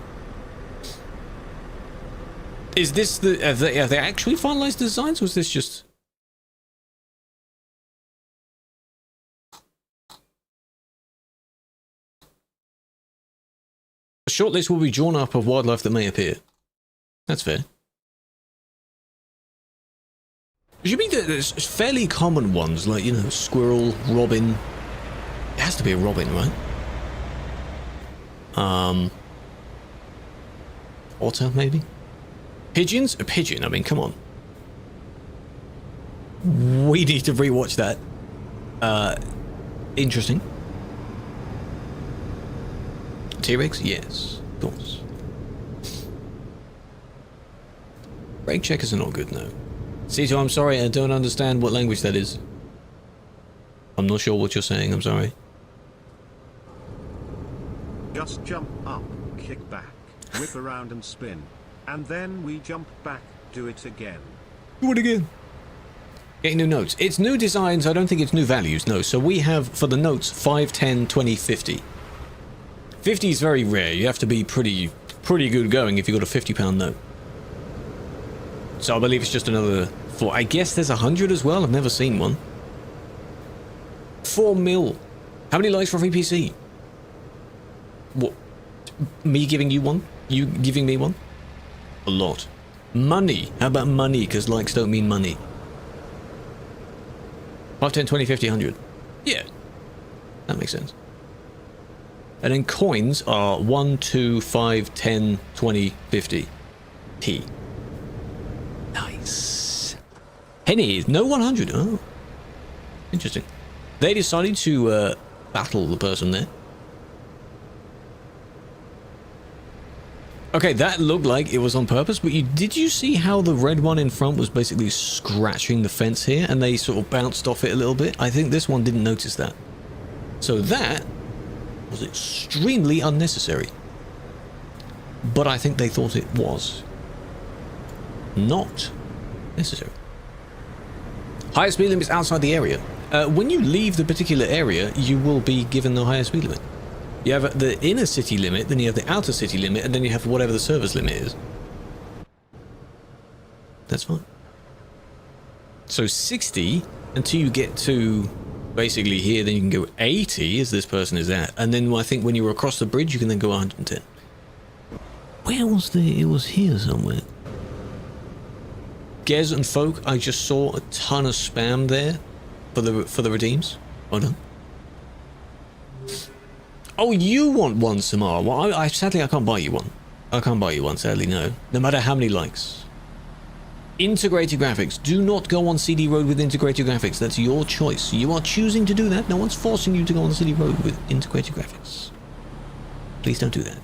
Is this the... Have they actually finalized the designs, or is this just... A short list will be drawn up of wildlife that may appear. That's fair. There should be the fairly common ones, like, you know, squirrel, robin. It has to be a robin, right? Otter, maybe? Pigeons? A pigeon, I mean, come on. We need to rewatch that. Interesting. T-Rex? Yes, of course. Brake checkers are not good, no. Cito, I'm sorry, I don't understand what language that is. I'm not sure what you're saying, I'm sorry. Just jump up, kick back, whip around and spin. And then we jump back, do it again. Do it again. Getting new notes. It's new designs, I don't think it's new values, no. So we have, for the notes, 5, 10, 20, 50. 50 is very rare, you have to be pretty good going if you got a £50 note. So I believe it's just another 4. I guess there's 100 as well. I've never seen one. 4 mil. How many likes for VPC? What? Me giving you one? You giving me one? A lot. Money. How about money? Because likes don't mean money. 5, 10, 20, 50, 100. Yeah. That makes sense. And then coins are 1, 2, 5, 10, 20, 50. P. Nice. Pennies, no 100. Oh, interesting. They decided to battle the person there. Okay, that looked like it was on purpose, but did you see how the red one in front was basically scratching the fence here, and they sort of bounced off it a little bit? I think this one didn't notice that. So that was extremely unnecessary. But I think they thought it was not necessary. Higher speed limits outside the area. When you leave the particular area, you will be given the higher speed limit. You have the inner city limit, then you have the outer city limit, and then you have whatever the service limit is. That's fine. So 60 until you get to basically here, then you can go 80 as this person is at, and then I think when you're across the bridge, you can then go 110. Where was the? It was here somewhere. Gez and Folk, I just saw a ton of spam there for the redeems. Well done. Oh, you want one, Samara? Well, sadly I can't buy you one. I can't buy you one, sadly, no. No matter how many likes. Integrated graphics. Do not go on CD Road with integrated graphics. That's your choice. You are choosing to do that. No one's forcing you to go on CD Road with integrated graphics. Please don't do that.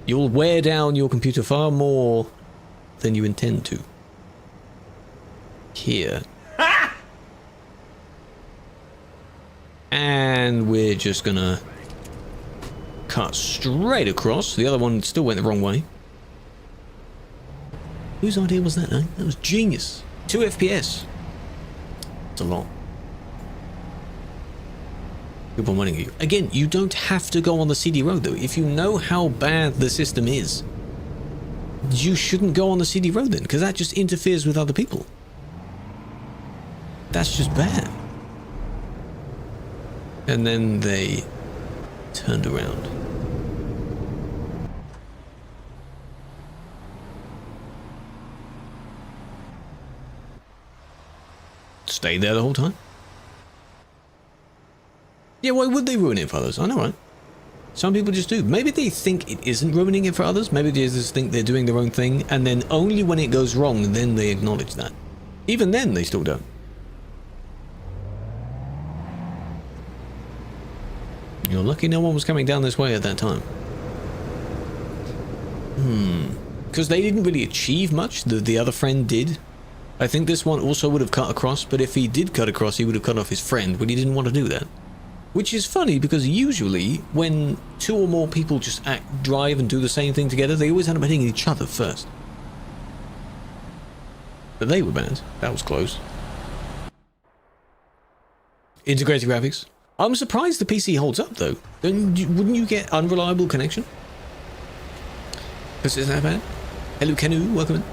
You'll wear down your computer far more than you intend to. Here. And we're just gonna cut straight across. The other one still went the wrong way. Whose idea was that, eh? That was genius. 2 FPS. It's a lot. People wanting you. Again, you don't have to go on the CD road though. If you know how bad the system is, you shouldn't go on the CD road then, because that just interferes with other people. That's just bad. And then they turned around. Stayed there the whole time? Yeah, why would they ruin it for others? I know, right? Some people just do. Maybe they think it isn't ruining it for others. Maybe they just think they're doing their own thing, and then only when it goes wrong, then they acknowledge that. Even then, they still don't. You're lucky no one was coming down this way at that time. Because they didn't really achieve much. The other friend did. I think this one also would have cut across, but if he did cut across, he would have cut off his friend, but he didn't want to do that. Which is funny, because usually, when 2 or more people just drive and do the same thing together, they always end up hitting each other first. But they were banned. That was close. Integrated graphics. I'm surprised the PC holds up though. Wouldn't you get unreliable connection? Is that bad? Hello Krew, welcome in.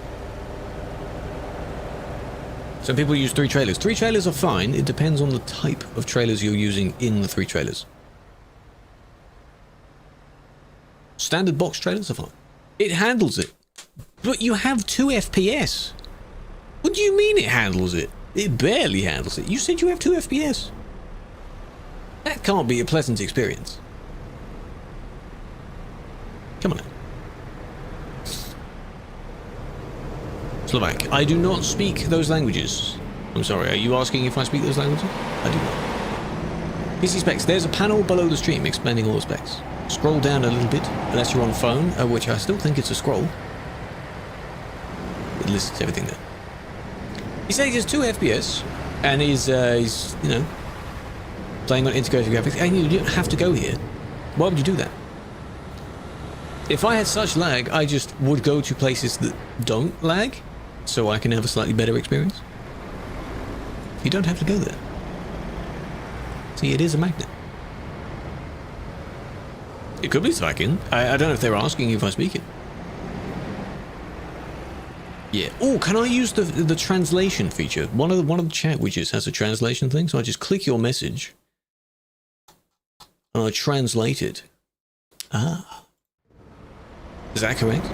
Some people use 3 trailers. 3 trailers are fine. It depends on the type of trailers you're using in the 3 trailers. Standard box trailers are fine. It handles it. But you have 2 FPS. What do you mean it handles it? It barely handles it. You said you have 2 FPS. That can't be a pleasant experience. Come on now. Slovak. I do not speak those languages. I'm sorry, are you asking if I speak those languages? I do not. PC specs. There's a panel below the stream explaining all the specs. Scroll down a little bit, unless you're on phone, which I still think it's a scroll. It lists everything there. He says it's 2 FPS, and he's you know, playing on integrated graphics, and you don't have to go here. Why would you do that? If I had such lag, I just would go to places that don't lag, so I can have a slightly better experience. You don't have to go there. See, it is a magnet. It could be Slovakian. I don't know if they're asking if I speak it. Yeah. Oh, can I use the translation feature? One of the chat widgets has a translation thing, so I just click your message and I translate it. Ah. Is that correct?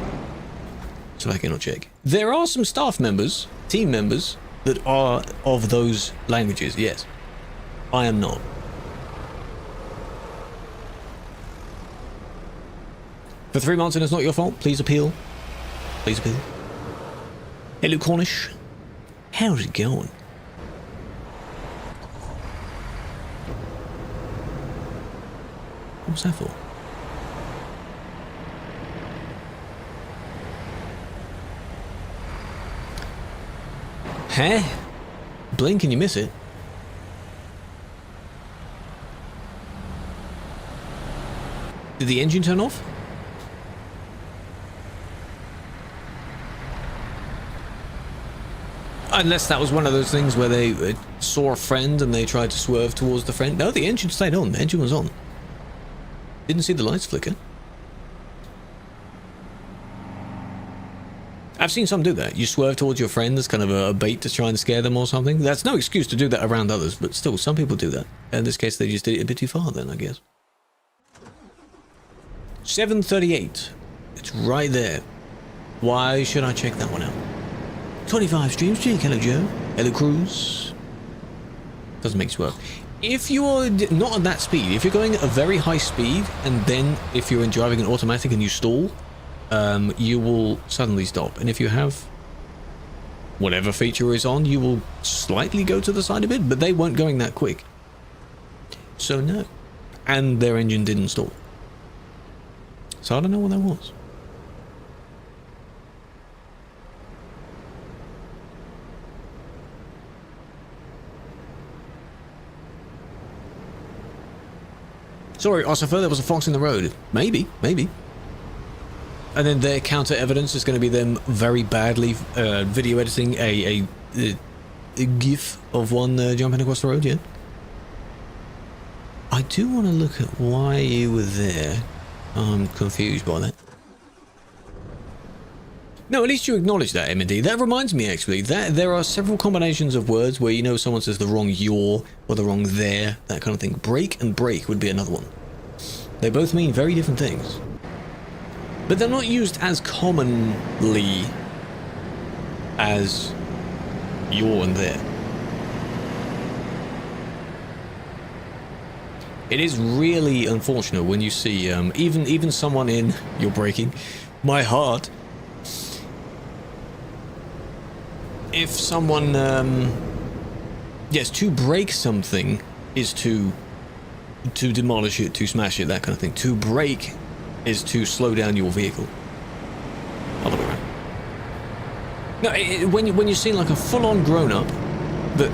So I cannot check. There are some staff members, team members, that are of those languages, yes. I am not. For 3 months and it's not your fault, please appeal. Please appeal. Hello Cornish. How's it going? What's that for? Huh? Blink and you miss it. Did the engine turn off? Unless that was one of those things where they saw a friend and they tried to swerve towards the friend. No, the engine stayed on. The engine was on. Didn't see the lights flicker. I've seen some do that. You swerve towards your friend as kind of a bait to try and scare them or something. That's no excuse to do that around others, but still, some people do that. In this case, they just did it a bit too far then, I guess. 7:38. It's right there. Why should I check that one out? 25 streams, Jake. Hello, Joe. Hello, Cruz. Doesn't make swerve. If you're not at that speed, if you're going at a very high speed, and then if you're driving an automatic and you stall, you will suddenly stop. And if you have whatever feature is on, you will slightly go to the side a bit, but they weren't going that quick. So no. And their engine didn't stall. So I don't know what that was. Sorry, Ossifer, there was a fox in the road. Maybe, maybe. And then their counter evidence is going to be them very badly video editing a GIF of one jumping across the road, yeah? I do want to look at why you were there. I'm confused by that. No, at least you acknowledge that, M&D. That reminds me, actually, that there are several combinations of words where you know someone says the wrong your or the wrong there, that kind of thing. Break and break would be another one. They both mean very different things. But they're not used as commonly as your and there. It is really unfortunate when you see even someone in you're breaking my heart. If someone yes, to break something is to demolish it, to smash it, that kind of thing. To break is to slow down your vehicle. Other way around. No, when you see like a full-on grown-up that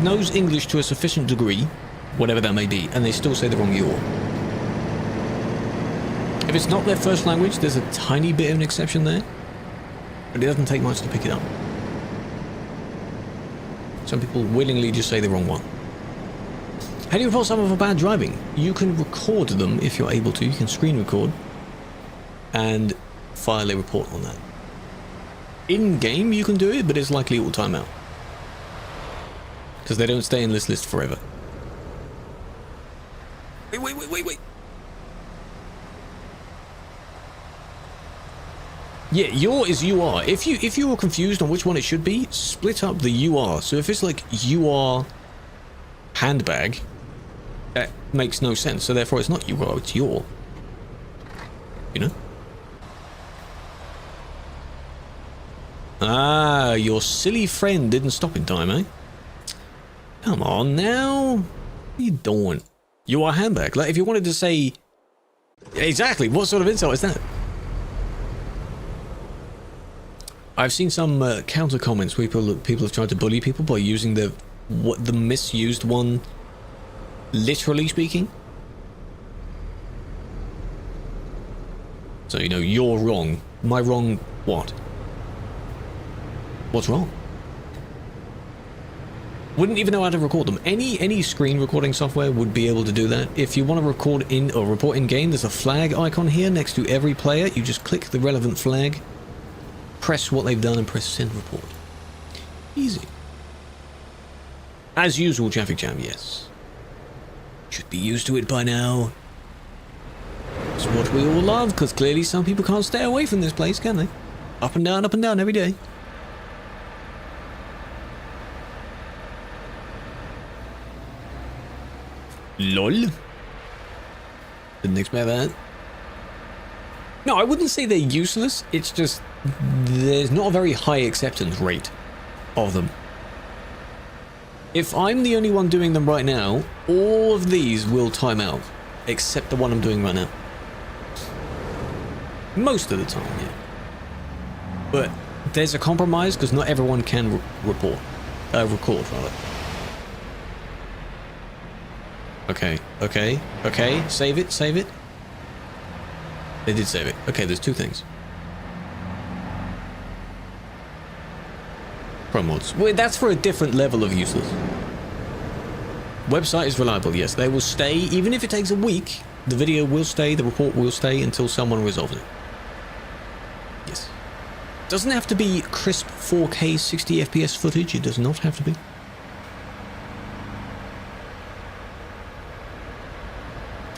knows English to a sufficient degree, whatever that may be, and they still say the wrong your. If it's not their first language, there's a tiny bit of an exception there, but it doesn't take much to pick it up. Some people willingly just say the wrong one. How do you report someone for bad driving? You can record them if you're able to. You can screen record and file a report on that. In-game you can do it, but it's likely it will time out. Because they don't stay in this list forever. Wait. Yeah, your is UR. If you were confused on which one it should be, split up the UR. So if it's like UR handbag, that makes no sense. So therefore it's not UR, it's your. You know? Ah, your silly friend didn't stop in time, eh? Come on now. What are you doing? UR handbag. Like if you wanted to say... Exactly, what sort of insult is that? I've seen some counter comments where people have tried to bully people by using the misused one, literally speaking. So, you know, you're wrong. My wrong what? What's wrong? Wouldn't even know how to record them. Any screen recording software would be able to do that. If you want to record in or report in game, there's a flag icon here next to every player. You just click the relevant flag, press what they've done, and press send report. Easy. As usual, traffic jam, yes. Should be used to it by now. It's what we all love, because clearly some people can't stay away from this place, can they? Up and down every day. LOL. Didn't expect that. No, I wouldn't say they're useless. It's just there's not a very high acceptance rate of them. If I'm the only one doing them right now, all of these will time out, except the one I'm doing right now. Most of the time, yeah. But there's a compromise because not everyone can record, rather. Okay. Save it. They did save it. Okay, there's two things. Pro mods. Well, that's for a different level of useless. Website is reliable, yes. They will stay, even if it takes a week, the video will stay, the report will stay until someone resolves it. Yes. Doesn't have to be crisp 4K 60 FPS footage, it does not have to be.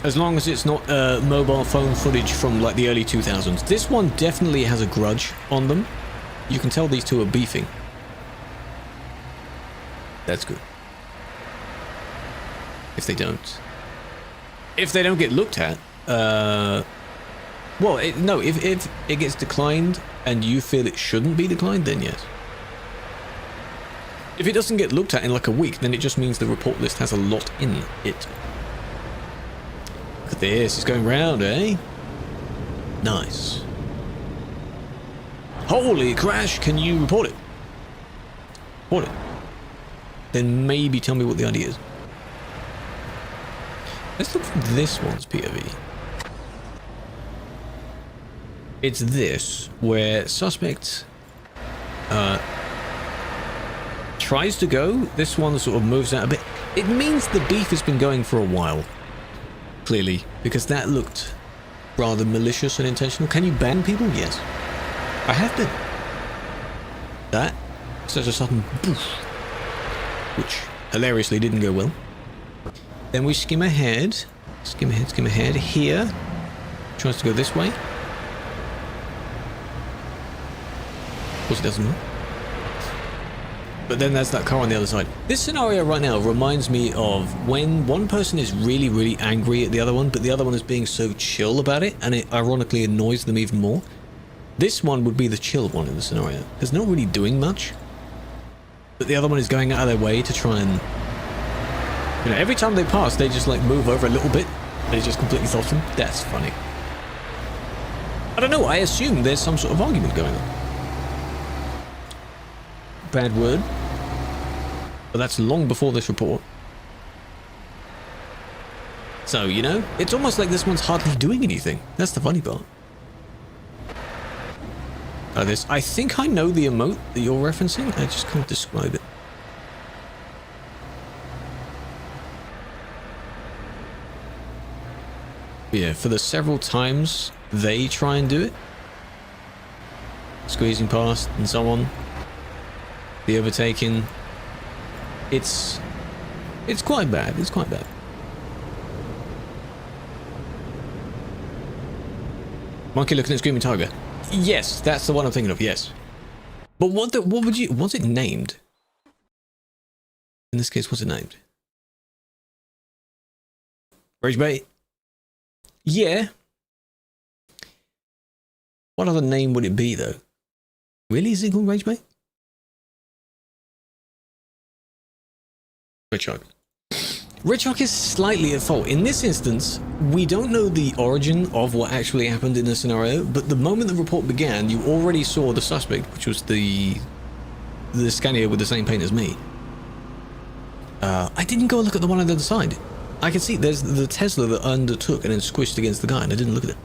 As long as it's not mobile phone footage from like the early 2000s. This one definitely has a grudge on them. You can tell these two are beefing. That's good. If they don't get looked at, well, if it gets declined and you feel it shouldn't be declined, then yes. If it doesn't get looked at in like a week, then it just means the report list has a lot in it. Look at this, it's going round, eh? Nice. Holy crash, can you report it? Report it. Then maybe tell me what the idea is. Let's look for this one's POV. It's this, where suspect tries to go. This one sort of moves out a bit. It means the beef has been going for a while. Clearly, because that looked rather malicious and intentional. Can you ban people? Yes. I have been. That, such a sudden boof, which hilariously didn't go well. Then we skim ahead. Skim ahead. Here, tries to go this way. Of course it doesn't work. But then there's that car on the other side. This scenario right now reminds me of when one person is really, really angry at the other one, but the other one is being so chill about it, and it ironically annoys them even more. This one would be the chill one in the scenario. There's not really doing much, but the other one is going out of their way to try and... You know, every time they pass, they just like move over a little bit, and it just completely stops them. That's funny. I don't know, I assume there's some sort of argument going on. Bad word. But that's long before this report. So, you know, it's almost like this one's hardly doing anything. That's the funny part. I think I know the emote that you're referencing. I just can't describe it. Yeah, for the several times they try and do it, squeezing past and so on, the overtaking, it's quite bad. It's quite bad. Monkey looking at Screaming Tiger. Yes, that's the one I'm thinking of. Yes, but what would you? What's it named? In this case, what's it named? Rage bait. Yeah. What other name would it be though? Really, is it called Rage bait? Red Shark is slightly at fault. In this instance, we don't know the origin of what actually happened in the scenario, but the moment the report began, you already saw the suspect, which was the Scania with the same paint as me. I didn't go look at the one on the other side. I can see there's the Tesla that undertook and then squished against the guy, and I didn't look at it.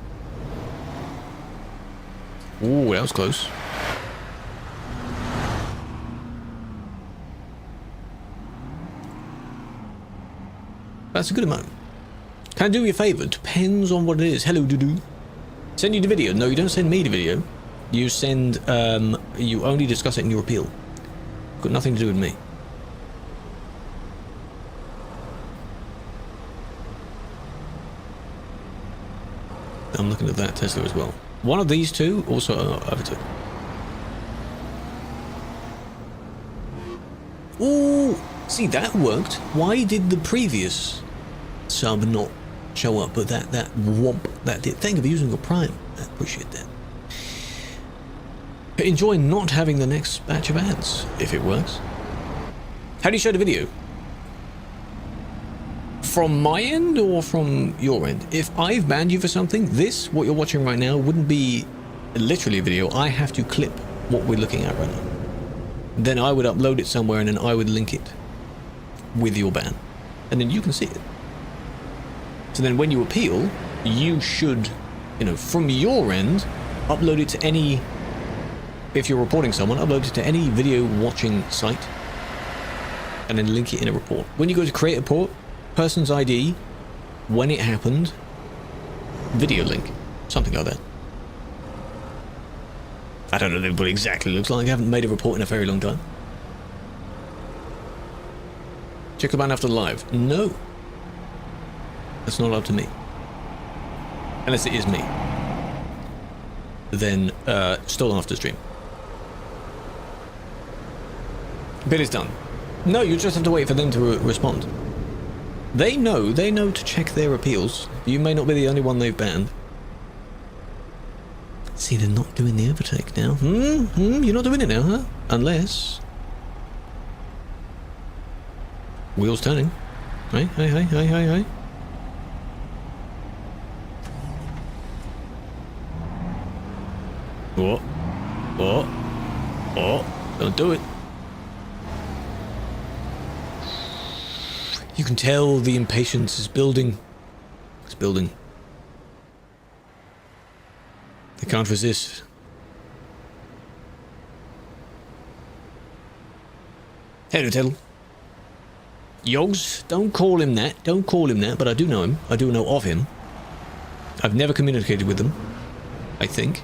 Ooh, that was close. That's a good amount. Can I do you a favour? Depends on what it is. Hello, doo-doo. Send you the video. No, you don't send me the video. You send, you only discuss it in your appeal. Got nothing to do with me. I'm looking at that Tesla as well. One of these two also overtook. Ooh, see, that worked. Why did the previous sub not show up? But that womp that did. Thank you for using your Prime. I appreciate that. But enjoy not having the next batch of ads if it works. How do you show the video? From my end or from your end? If I've banned you for something, this, what you're watching right now, wouldn't be literally a video. I have to clip what we're looking at right now. Then I would upload it somewhere and then I would link it with your ban. And then you can see it. So then when you appeal, you should, you know, from your end, upload it to any, if you're reporting someone, upload it to any video watching site and then link it in a report. When you go to create a report, person's ID, when it happened, video link, something like that. I don't know what it exactly looks like. I haven't made a report in a very long time. Check the ban after the live. No. That's not up to me. Unless it is me. Then, still after stream. Bit is done. No, you just have to wait for them to respond. They know to check their appeals. You may not be the only one they've banned. See, they're not doing the overtake now. You're not doing it now, huh? Unless... wheels turning. Hey. What? Don't do it. You can tell the impatience is building. It's building. They can't resist. Hello, Tell. Yogs, don't call him that. Don't call him that, but I do know him. I do know of him. I've never communicated with him, I think.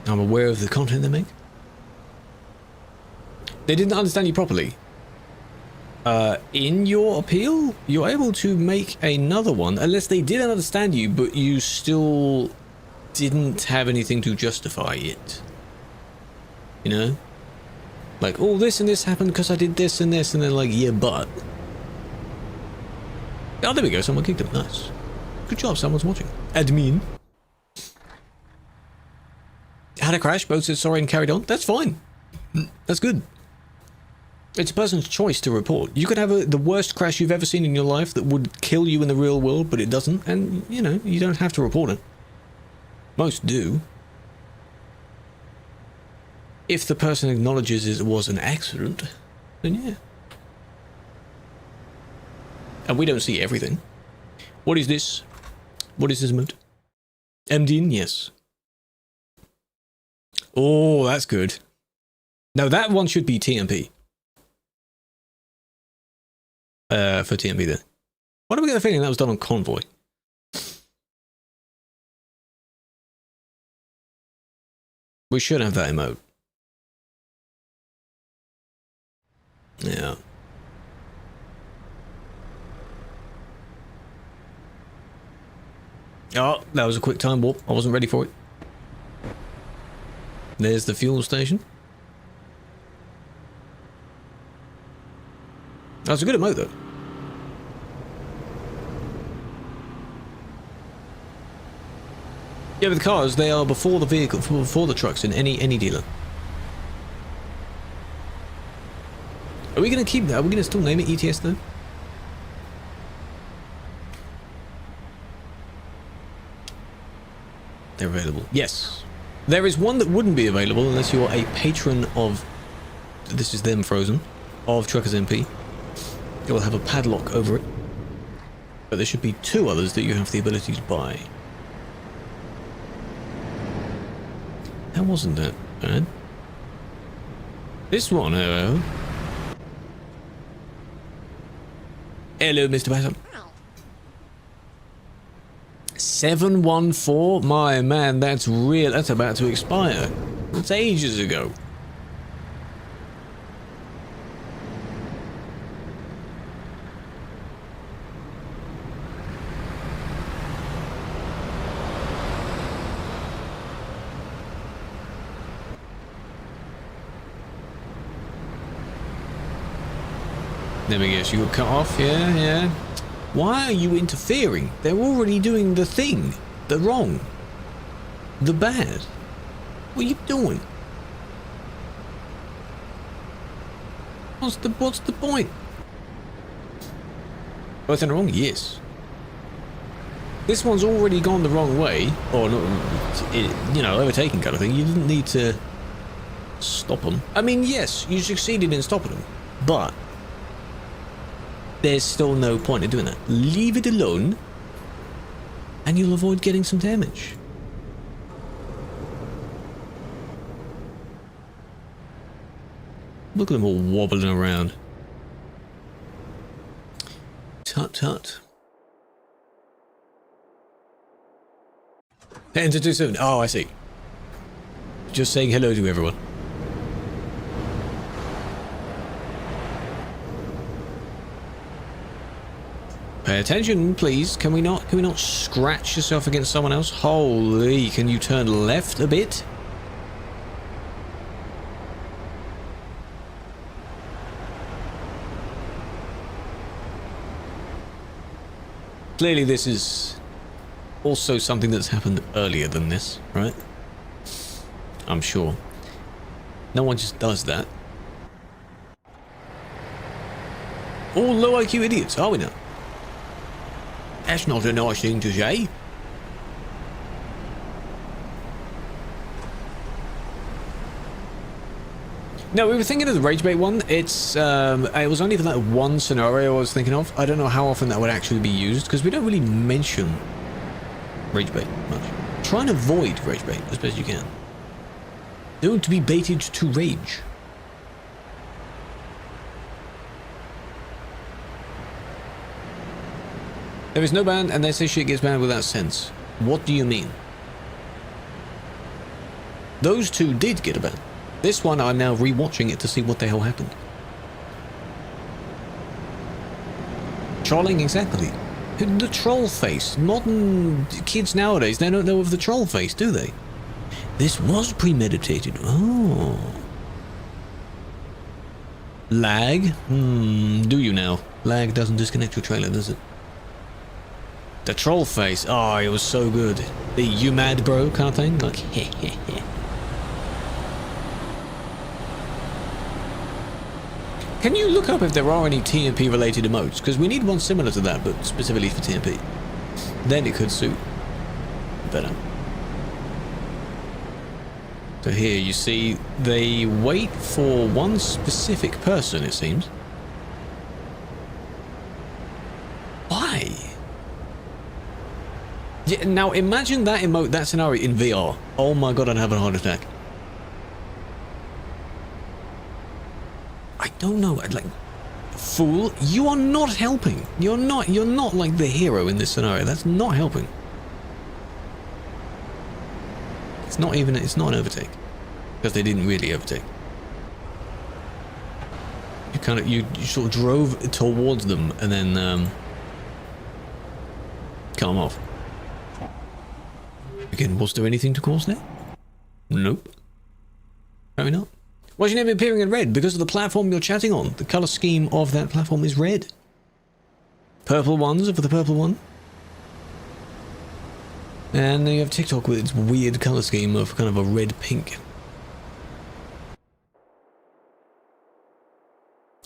I'm aware of the content they make. They didn't understand you properly. In your appeal, you're able to make another one, unless they didn't understand you, but you still didn't have anything to justify it. You know? Like, oh, this and this happened because I did this and this, and they're like, yeah, but... oh, there we go, someone kicked him. Nice. Good job, someone's watching. Admin. Had a crash, both said sorry and carried on. That's fine. That's good. It's a person's choice to report. You could have the worst crash you've ever seen in your life that would kill you in the real world, but it doesn't. And, you know, you don't have to report it. Most do. If the person acknowledges it was an accident, then yeah. And we don't see everything. What is this? What is this mode? MDN, yes. Oh, that's good. Now that one should be TMP. for TMP there. Why do we get the feeling that was done on Convoy? We should have that emote. Yeah. Oh, that was a quick time warp. I wasn't ready for it. There's the fuel station. That's a good emote though. Yeah, with the cars, they are before the vehicle, before the trucks in any dealer. Are we going to keep that? Are we going to still name it ETS though? They're available. Yes. There is one that wouldn't be available unless you are a patron of, this is them frozen, of TruckersMP. It will have a padlock over it. But there should be 2 others that you have the ability to buy. That wasn't that bad. This one, hello. Hello, Mr. Bassam. 714? My man, that's real. That's about to expire. That's ages ago. Let me guess, you got cut off? Yeah. Why are you interfering? They're already doing the thing. The wrong. The bad. What are you doing? What's the point? Both in the wrong? Yes. This one's already gone the wrong way. Or, you know, overtaking kind of thing. You didn't need to stop them. I mean, yes, you succeeded in stopping them. But there's still no point in doing that. Leave it alone, and you'll avoid getting some damage. Look at them all wobbling around. Tut tut. Enter 27. Oh, I see. Just saying hello to everyone. Pay attention, please. Can we not scratch yourself against someone else? Holy, can you turn left a bit? Clearly this is also something that's happened earlier than this, right? I'm sure. No one just does that. All low IQ idiots, are we now? That's not a nice thing to say. No, we were thinking of the rage bait one. It's it was only for that one scenario I was thinking of. I don't know how often that would actually be used because we don't really mention rage bait much. Try and avoid rage bait as best as you can. Don't be baited to rage. There is no ban, and they say shit gets banned without sense. What do you mean? Those 2 did get a ban. This one, I'm now rewatching it to see what the hell happened. Trolling, exactly. The troll face. Modern kids nowadays, they don't know of the troll face, do they? This was premeditated. Oh. Lag? Do you now? Lag doesn't disconnect your trailer, does it? The troll face. Oh, it was so good. The you mad bro kind of thing. Like, heh heh heh. Can you look up if there are any TMP related emotes? Because we need one similar to that, but specifically for TMP. Then it could suit better. So here you see they wait for one specific person, it seems. Why? Yeah, now imagine that emote, that scenario in VR. Oh my god, I'd have a heart attack. I don't know, like fool. You are not helping. You're not like the hero in this scenario. That's not helping. It's not an overtake. Because they didn't really overtake. You sort of drove towards them and then cut them off. Again, was there anything to cause there? Nope. Apparently not. Why is your name appearing in red? Because of the platform you're chatting on. The color scheme of that platform is red. Purple ones are for the purple one. And then you have TikTok with its weird color scheme of kind of a red-pink.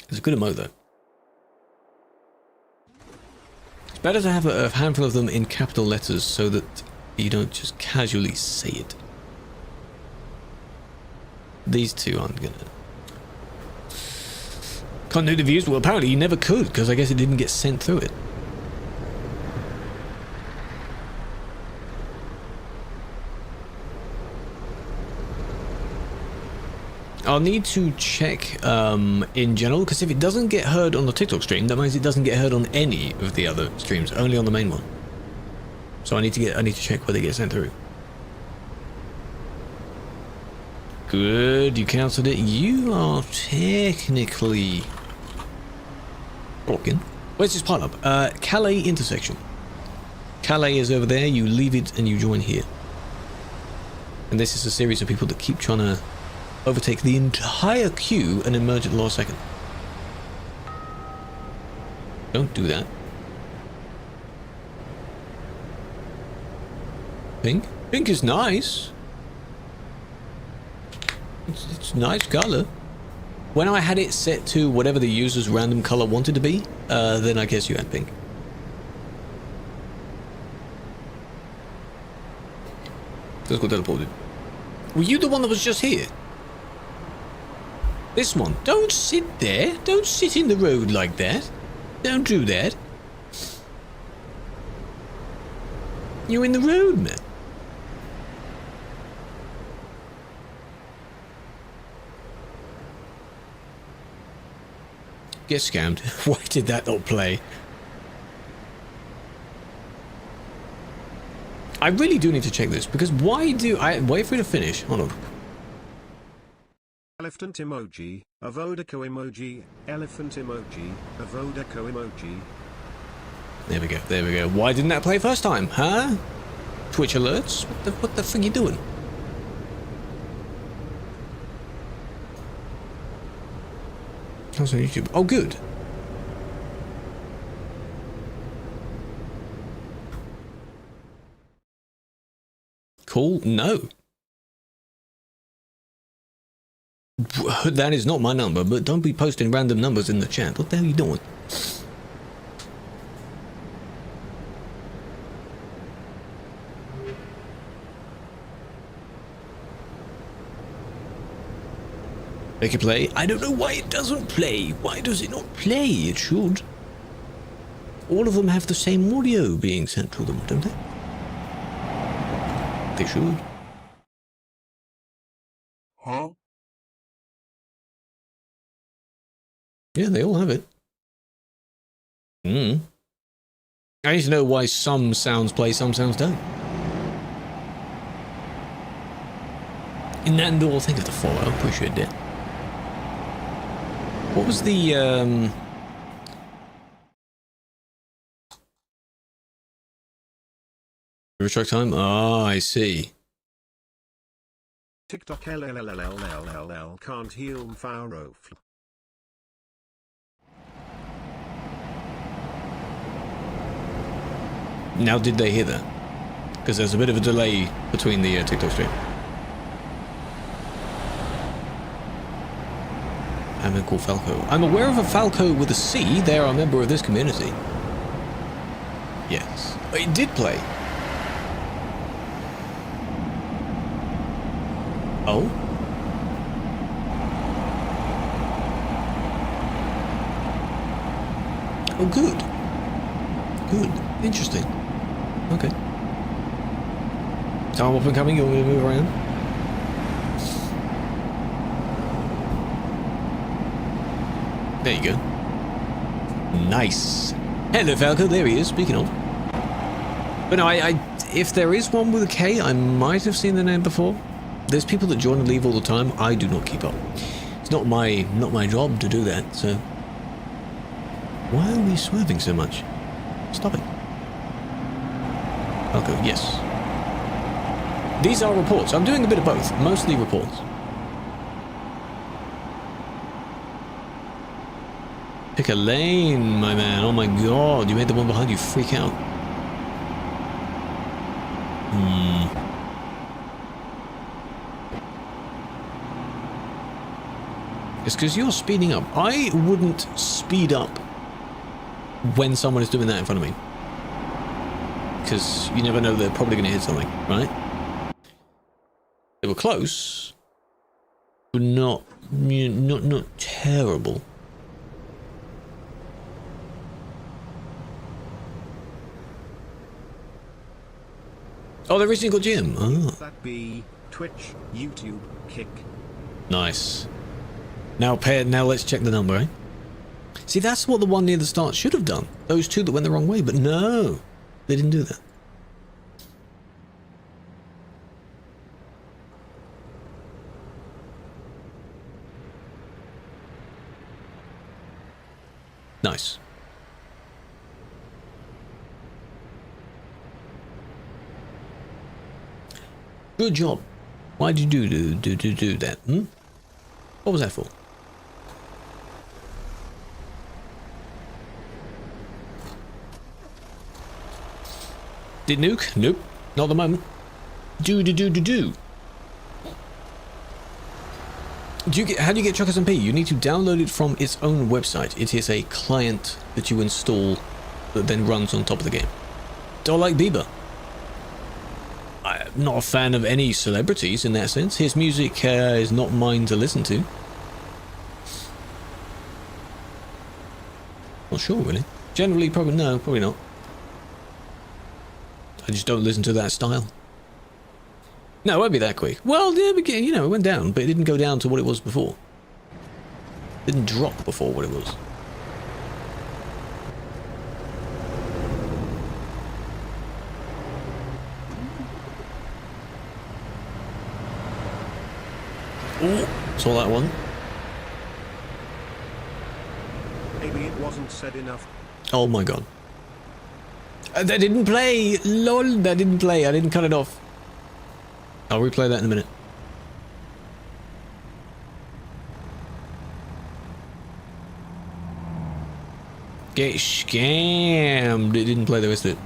It's a good emote though. It's better to have a handful of them in capital letters so that you don't just casually say it. These two aren't gonna... Continuity views? Well, apparently you never could, because I guess it didn't get sent through it. I'll need to check in general, because if it doesn't get heard on the TikTok stream, that means it doesn't get heard on any of the other streams, only on the main one. So I need to check whether it gets sent through. Good, you cancelled it. You are technically blocking. Where's this pile up? Calais intersection. Calais is over there, you leave it and you join here. And this is a series of people that keep trying to overtake the entire queue and emerge at the last second. Don't do that. Pink? Pink is nice. It's nice color. When I had it set to whatever the user's random color wanted to be, then I guess you had pink. Let's go teleported. Were you the one that was just here? This one. Don't sit there. Don't sit in the road like that. Don't do that. You're in the road, man. Get scammed. Why did that not play? I really do need to check this, because why do I... Wait for it to finish. Hold on. Elephant emoji, a Vodako emoji, elephant emoji, a Vodako emoji. There we go, there we go. Why didn't that play first time, huh? Twitch alerts? What the frig are you doing? How's on YouTube? Oh, good. Cool, no. That is not my number, but don't be posting random numbers in the chat. What the hell are you doing? Make it play? I don't know why it doesn't play. Why does it not play? It should. All of them have the same audio being sent to them, don't they? They should. Huh? Yeah, they all have it. I need to know why some sounds play, some sounds don't. In that door, think of the follow. I'm pretty sure it did. What was the Truck time? Ah, I see. TikTok LLLLLLL can't heal Mfarof. Now, did they hear that? Because there's a bit of a delay between the TikTok stream. I'm called Falco. I'm aware of a Falco with a C. They are a member of this community. Yes. It did play. Oh? Oh, good. Good. Interesting. Okay. Time up and coming. You want me to move around? There you go. Nice. Hello, Falco. There he is. Speaking of. But no, if there is one with a K, I might have seen the name before. There's people that join and leave all the time. I do not keep up. It's not my job to do that. So why are we swerving so much? Stop it. Falco, yes. These are reports. I'm doing a bit of both. Mostly reports. Pick a lane, my man. Oh my god, you made the one behind you freak out. It's because you're speeding up. I wouldn't speed up when someone is doing that in front of me. Because you never know, they're probably going to hit something, right? They were close, but not terrible. Oh, there is a single gym. Oh. That be Twitch, YouTube, Kick. Nice. Now let's check the number, eh? See, that's what the one near the start should have done. Those two that went the wrong way, but no, they didn't do that. Nice. Good job. Why did you do that? What was that for? Did nuke? Nope. Not at the moment. Do. How do you get TruckersMP? You need to download it from its own website. It is a client that you install that then runs on top of the game. Don't like Bieber. I'm not a fan of any celebrities in that sense. His music is not mine to listen to. Not sure, really. Generally, probably not. I just don't listen to that style. No, it won't be that quick. Well, yeah, you know, it went down, but it didn't go down to what it was before. It didn't drop before what it was. Oh, saw that one. Maybe it wasn't said enough. Oh my god. That didn't play! LOL, that didn't play. I didn't cut it off. I'll replay that in a minute. Get scammed. It didn't play the rest of it.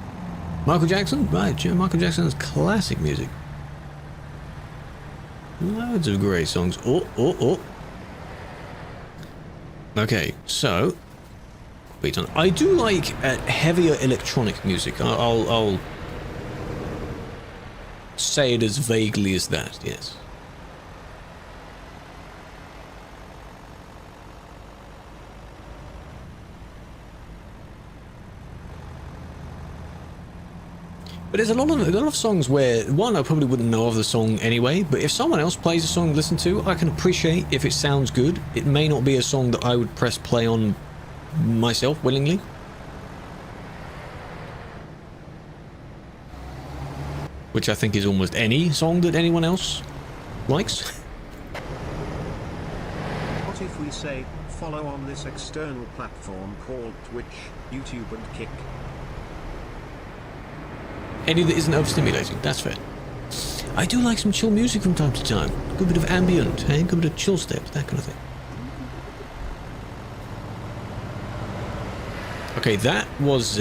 Michael Jackson? Right, Michael Jackson's classic music. Loads of great songs. Oh. Okay, so beat on. I do like heavier electronic music. I'll say it as vaguely as that. Yes. But there's a lot of songs where, one, I probably wouldn't know of the song anyway, but if someone else plays a song to listen to, I can appreciate if it sounds good. It may not be a song that I would press play on myself willingly. Which I think is almost any song that anyone else likes. What if we say, follow on this external platform called Twitch, YouTube and Kick? Any that isn't overstimulating, that's fair. I do like some chill music from time to time. A good bit of ambient, a good bit of chill steps, that kind of thing. Okay, that was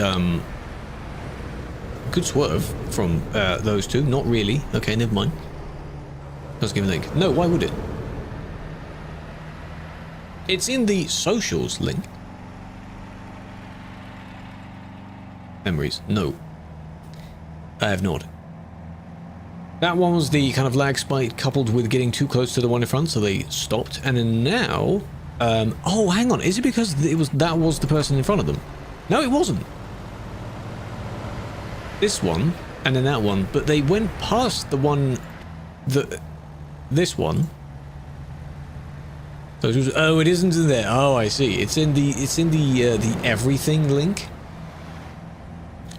good swerve from those two. Not really. Okay, never mind. Let's give a think. No, why would it? It's in the socials link. Memories. No. I have not. That one was the kind of lag spike coupled with getting too close to the one in front, so they stopped. And then now, oh, hang on. Is it because that was the person in front of them? No, it wasn't. This one and then that one, but they went past the one that this one Socials. Oh, it isn't in there. Oh, I see. It's in the everything link.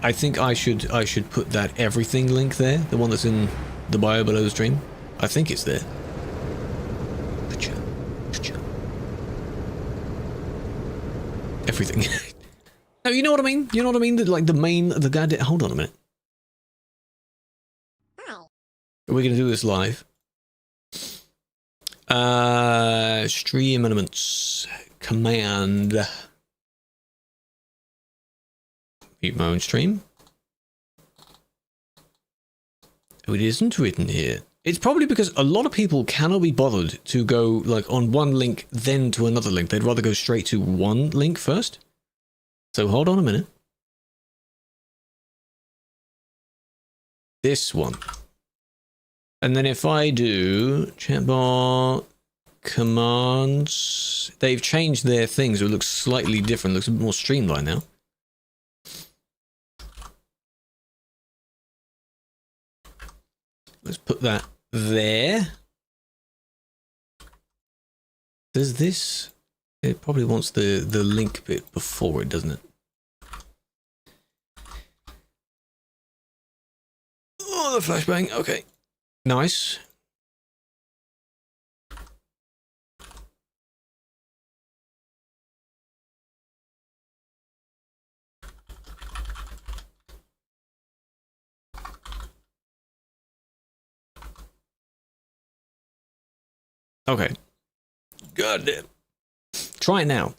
I think I should put that everything link there, the one that's in the bio below the stream. I think it's there. Everything. No, you know what I mean? You know what I mean? Like the guy. Hold on a minute. Are we gonna do this live? Stream elements. Command. Mute my own stream. Oh, it isn't written here. It's probably because a lot of people cannot be bothered to go like on one link then to another link. They'd rather go straight to one link first. So hold on a minute. This one. And then if I do chatbot commands, they've changed their things. So it looks slightly different. It looks a bit more streamlined now. Let's put that there. Does this... It probably wants the link bit before it, doesn't it? Oh, the flashbang. Okay. Nice. Okay. God damn. Try it now.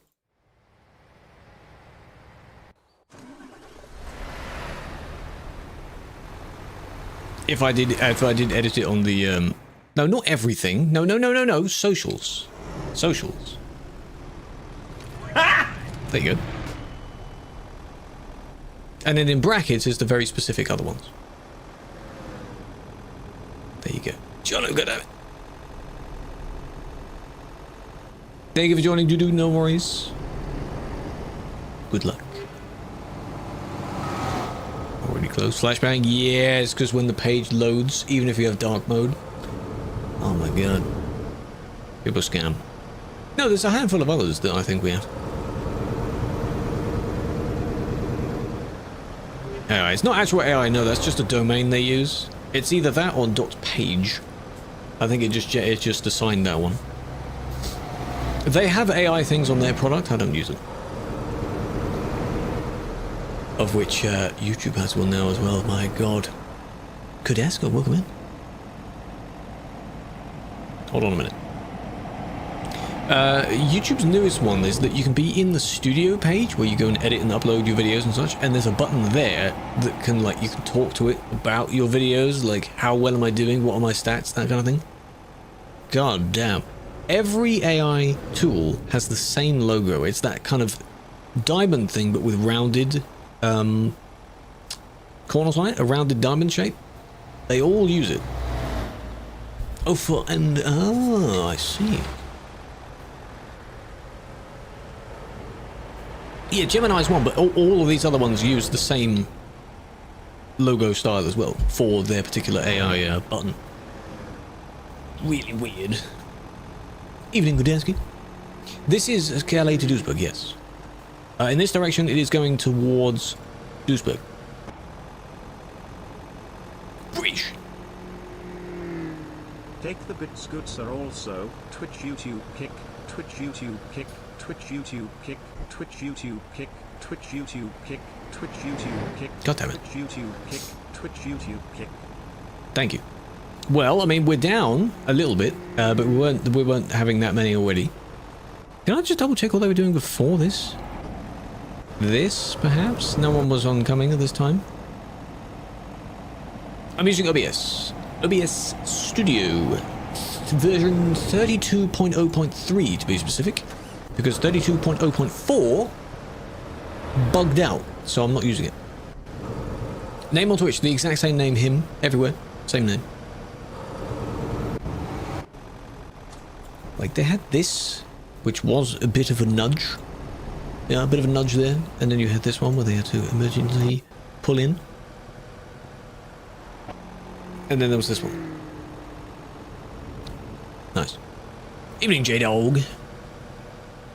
If I did edit it on the no, not everything. No. Socials. Socials. There you go. And then in brackets is the very specific other ones. There you go. Jono, good at it. Thank you for joining, Dudu, no worries. Good luck. Already close. Flashbang, yes, because when the page loads, even if you have dark mode. Oh my god. People scam. No, there's a handful of others that I think we have. AI, it's not actual AI, no, that's just a domain they use. It's either that or .page. I think it's just assigned that one. They have AI things on their product, I don't use them. Of which YouTube has one now as well, my god. Kudesko, welcome in. Hold on a minute. YouTube's newest one is that you can be in the studio page where you go and edit and upload your videos and such, and there's a button there that can, like, you can talk to it about your videos, like how well am I doing, what are my stats, that kind of thing. God damn. Every AI tool has the same logo. It's that kind of diamond thing, but with rounded corners on it, a rounded diamond shape. They all use it. Oh, I see. Yeah, Gemini's one, but all of these other ones use the same logo style as well for their particular AI button. Really weird. Evening, Gudansky. This is Calais to Duisburg, yes. In this direction, it is going towards Duisburg. Breach. Take the bits goods are also Twitch, YouTube, Kick, Twitch, YouTube, Kick, Twitch, YouTube, Kick, Twitch, YouTube, Kick, Twitch, YouTube, Kick, Twitch, YouTube, Kick. God damn it. Twitch, YouTube, Kick, Twitch, YouTube, Kick. Thank you. Well, I mean, we're down a little bit, but we weren't having that many already. Can I just double check what they were doing before this? This, perhaps? No one was oncoming at this time. I'm using OBS. OBS Studio. Version 32.0.3 to be specific. Because 32.0.4 bugged out, so I'm not using it. Name on Twitch, the exact same name, him, everywhere. Same name. Like, they had this, which was a bit of a nudge. Yeah, a bit of a nudge there. And then you had this one where they had to emergency pull in. And then there was this one. Nice. Evening, J-Dog.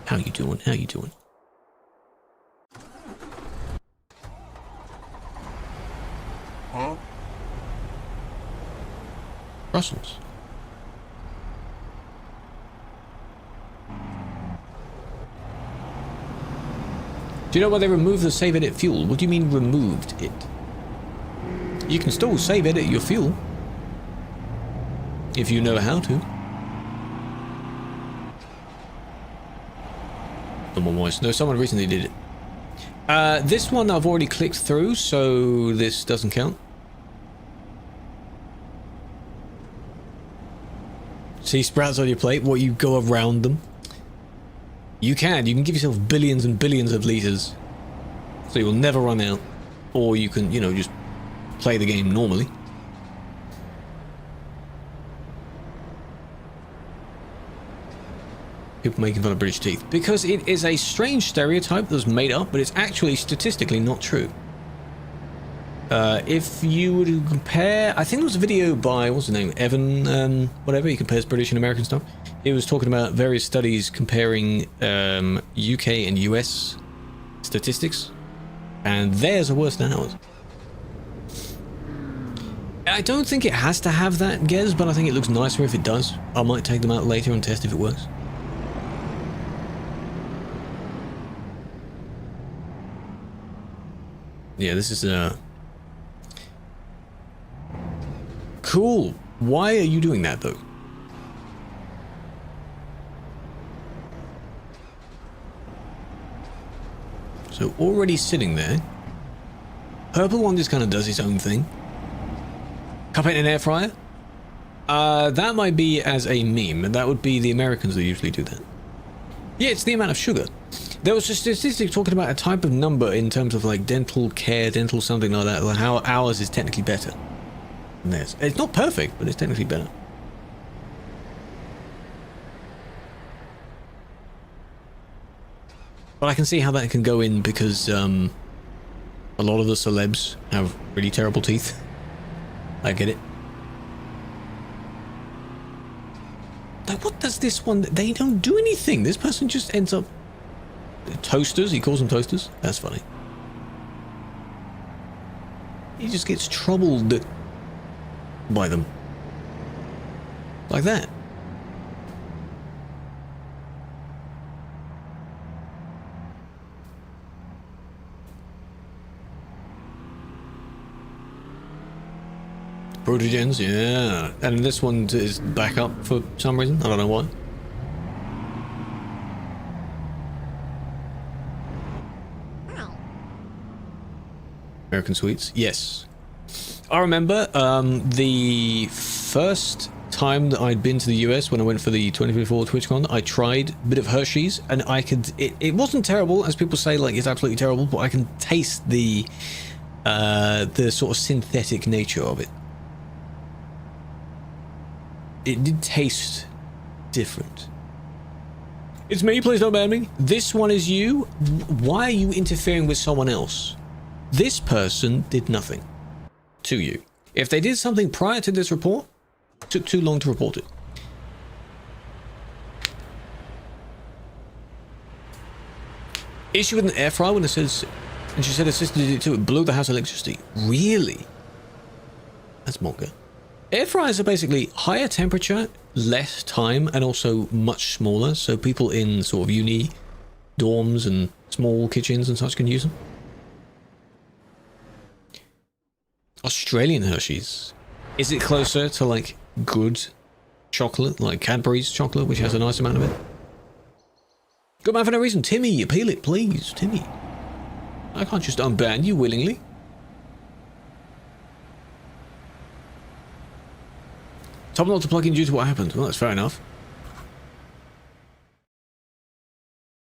How you doing? How you doing? Huh? Brussels. Do you know why they removed the save edit fuel? What do you mean removed it? You can still save edit your fuel. If you know how to. Someone was. No, someone recently did it. This one I've already clicked through, so this doesn't count. See sprouts on your plate, what you go around them. You can give yourself billions and billions of liters. So you'll never run out. Or you can, you know, just play the game normally. People making fun of British teeth. Because it is a strange stereotype that's made up, but it's actually statistically not true. If you were to compare, I think there was a video by, what's his name, Evan, whatever, he compares British and American stuff. He was talking about various studies comparing UK and US statistics, and theirs are worse than ours. I don't think it has to have that, Gez, but I think it looks nicer if it does. I might take them out later and test if it works. Yeah, this is cool. Why are you doing that though? So already sitting there. Purple one just kind of does its own thing. Cup it in an air fryer? That might be as a meme, and that would be the Americans that usually do that. Yeah, it's the amount of sugar. There was a statistic talking about a type of number in terms of like dental care, dental something like that, like how ours is technically better than theirs. It's not perfect, but it's technically better. But I can see how that can go in because a lot of the celebs have really terrible teeth. I get it. Like, what does this one... They don't do anything. This person just ends up... Toasters? He calls them toasters? That's funny. He just gets troubled by them. Like that. Protogens, yeah. And this one is back up for some reason. I don't know why. American Sweets, yes. I remember the first time that I'd been to the US when I went for the 2024 TwitchCon, I tried a bit of Hershey's, and I could... It wasn't terrible, as people say, like, it's absolutely terrible, but I can taste the sort of synthetic nature of it. It did taste different. It's me, please don't ban me. This one is you. Why are you interfering with someone else? This person did nothing to you. If they did something prior to this report, it took too long to report it. Issue with an air fryer when it says, and she said her sister did it too, it blew the house electricity. Really? That's manga. Air fryers are basically higher temperature, less time, and also much smaller, so people in sort of uni dorms and small kitchens and such can use them. Australian Hershey's. Is it closer to like good chocolate, like Cadbury's chocolate, which has a nice amount of it? Good man for no reason. Timmy, appeal it, please. Timmy. I can't just unban you willingly. Top not to plug in due to what happened. Well, that's fair enough.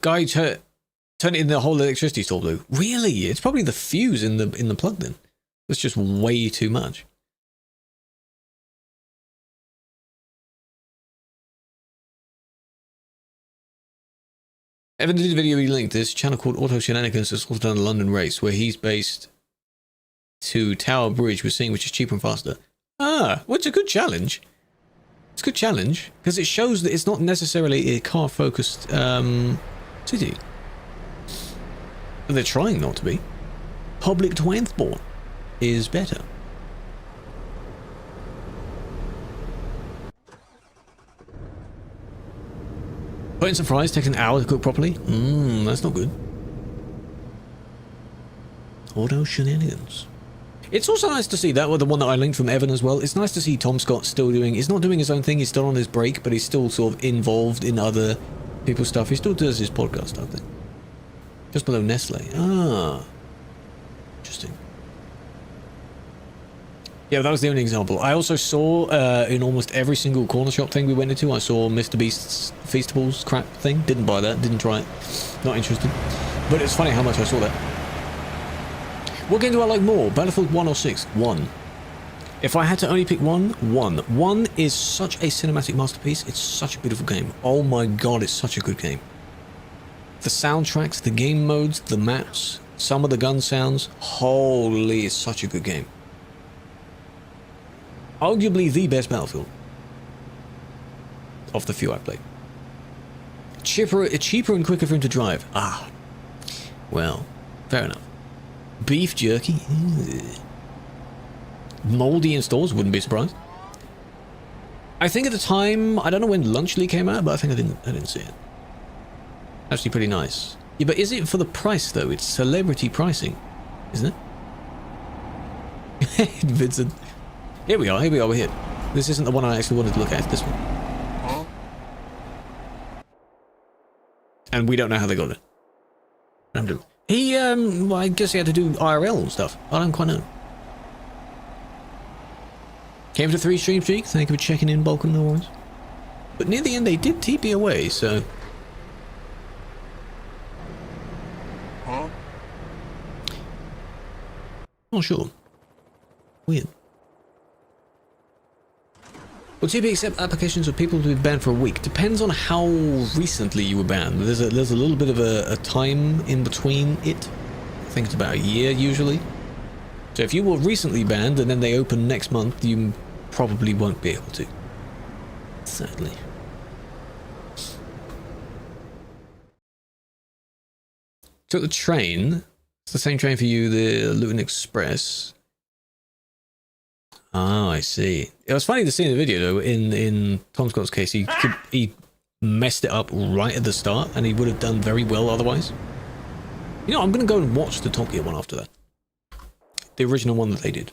Guy, turn it in the whole electricity store blue. Really? It's probably the fuse in the plug then. That's just way too much. Evan did a video he linked. This channel called Auto Shenanigans has also done a London race where he's based to Tower Bridge, we're seeing, which is cheaper and faster. Ah, well, it's a good challenge. It's a good challenge because it shows that it's not necessarily a car-focused city. But they're trying not to be. Public transport is better. Putting some fries takes an hour to cook properly? That's not good. All those shenanigans. It's also nice to see that with the one that I linked from Evan as well. It's nice to see Tom Scott still doing, he's not doing his own thing, he's still on his break, but he's still sort of involved in other people's stuff. He still does his podcast, I think. Just below Nestle. Ah. Interesting. Yeah, that was the only example. I also saw in almost every single corner shop thing we went into, I saw Mr. Beast's Feastables crap thing. Didn't buy that, didn't try it. Not interested. But it's funny how much I saw that. What game do I like more? Battlefield 1 or 6? 1. If I had to only pick one, 1. 1 is such a cinematic masterpiece. It's such a beautiful game. Oh my god, it's such a good game. The soundtracks, the game modes, the maps, some of the gun sounds. Holy, it's such a good game. Arguably the best Battlefield. Of the few I've played. Cheaper and quicker for him to drive. Ah. Well, fair enough. Beef jerky. Moldy in stores, wouldn't be surprised. I think at the time, I don't know when Lunchly came out, but I think I didn't see it. Actually pretty nice. Yeah, but is it for the price though? It's celebrity pricing, isn't it? Vincent. Here we are, we're here. This isn't the one I actually wanted to look at, it's this one. And we don't know how they got it. He, well, I guess he had to do IRL and stuff. I don't quite know. Came to 3 stream streak. Thank you for checking in, Balkan, no worries. But near the end, they did TP away, so... Not sure. Weird. Will TP accept applications of people who have been banned for a week? Depends on how recently you were banned. There's a little bit of a time in between it. I think it's about a year usually. So if you were recently banned and then they open next month, you probably won't be able to. Sadly. Took the train. It's the same train for you, the Luton Express. Oh, I see. It was funny to see in the video though. In Tom Scott's case, he messed it up right at the start, and he would have done very well otherwise. You know, I'm gonna go and watch the Top Gear one after that, the original one that they did,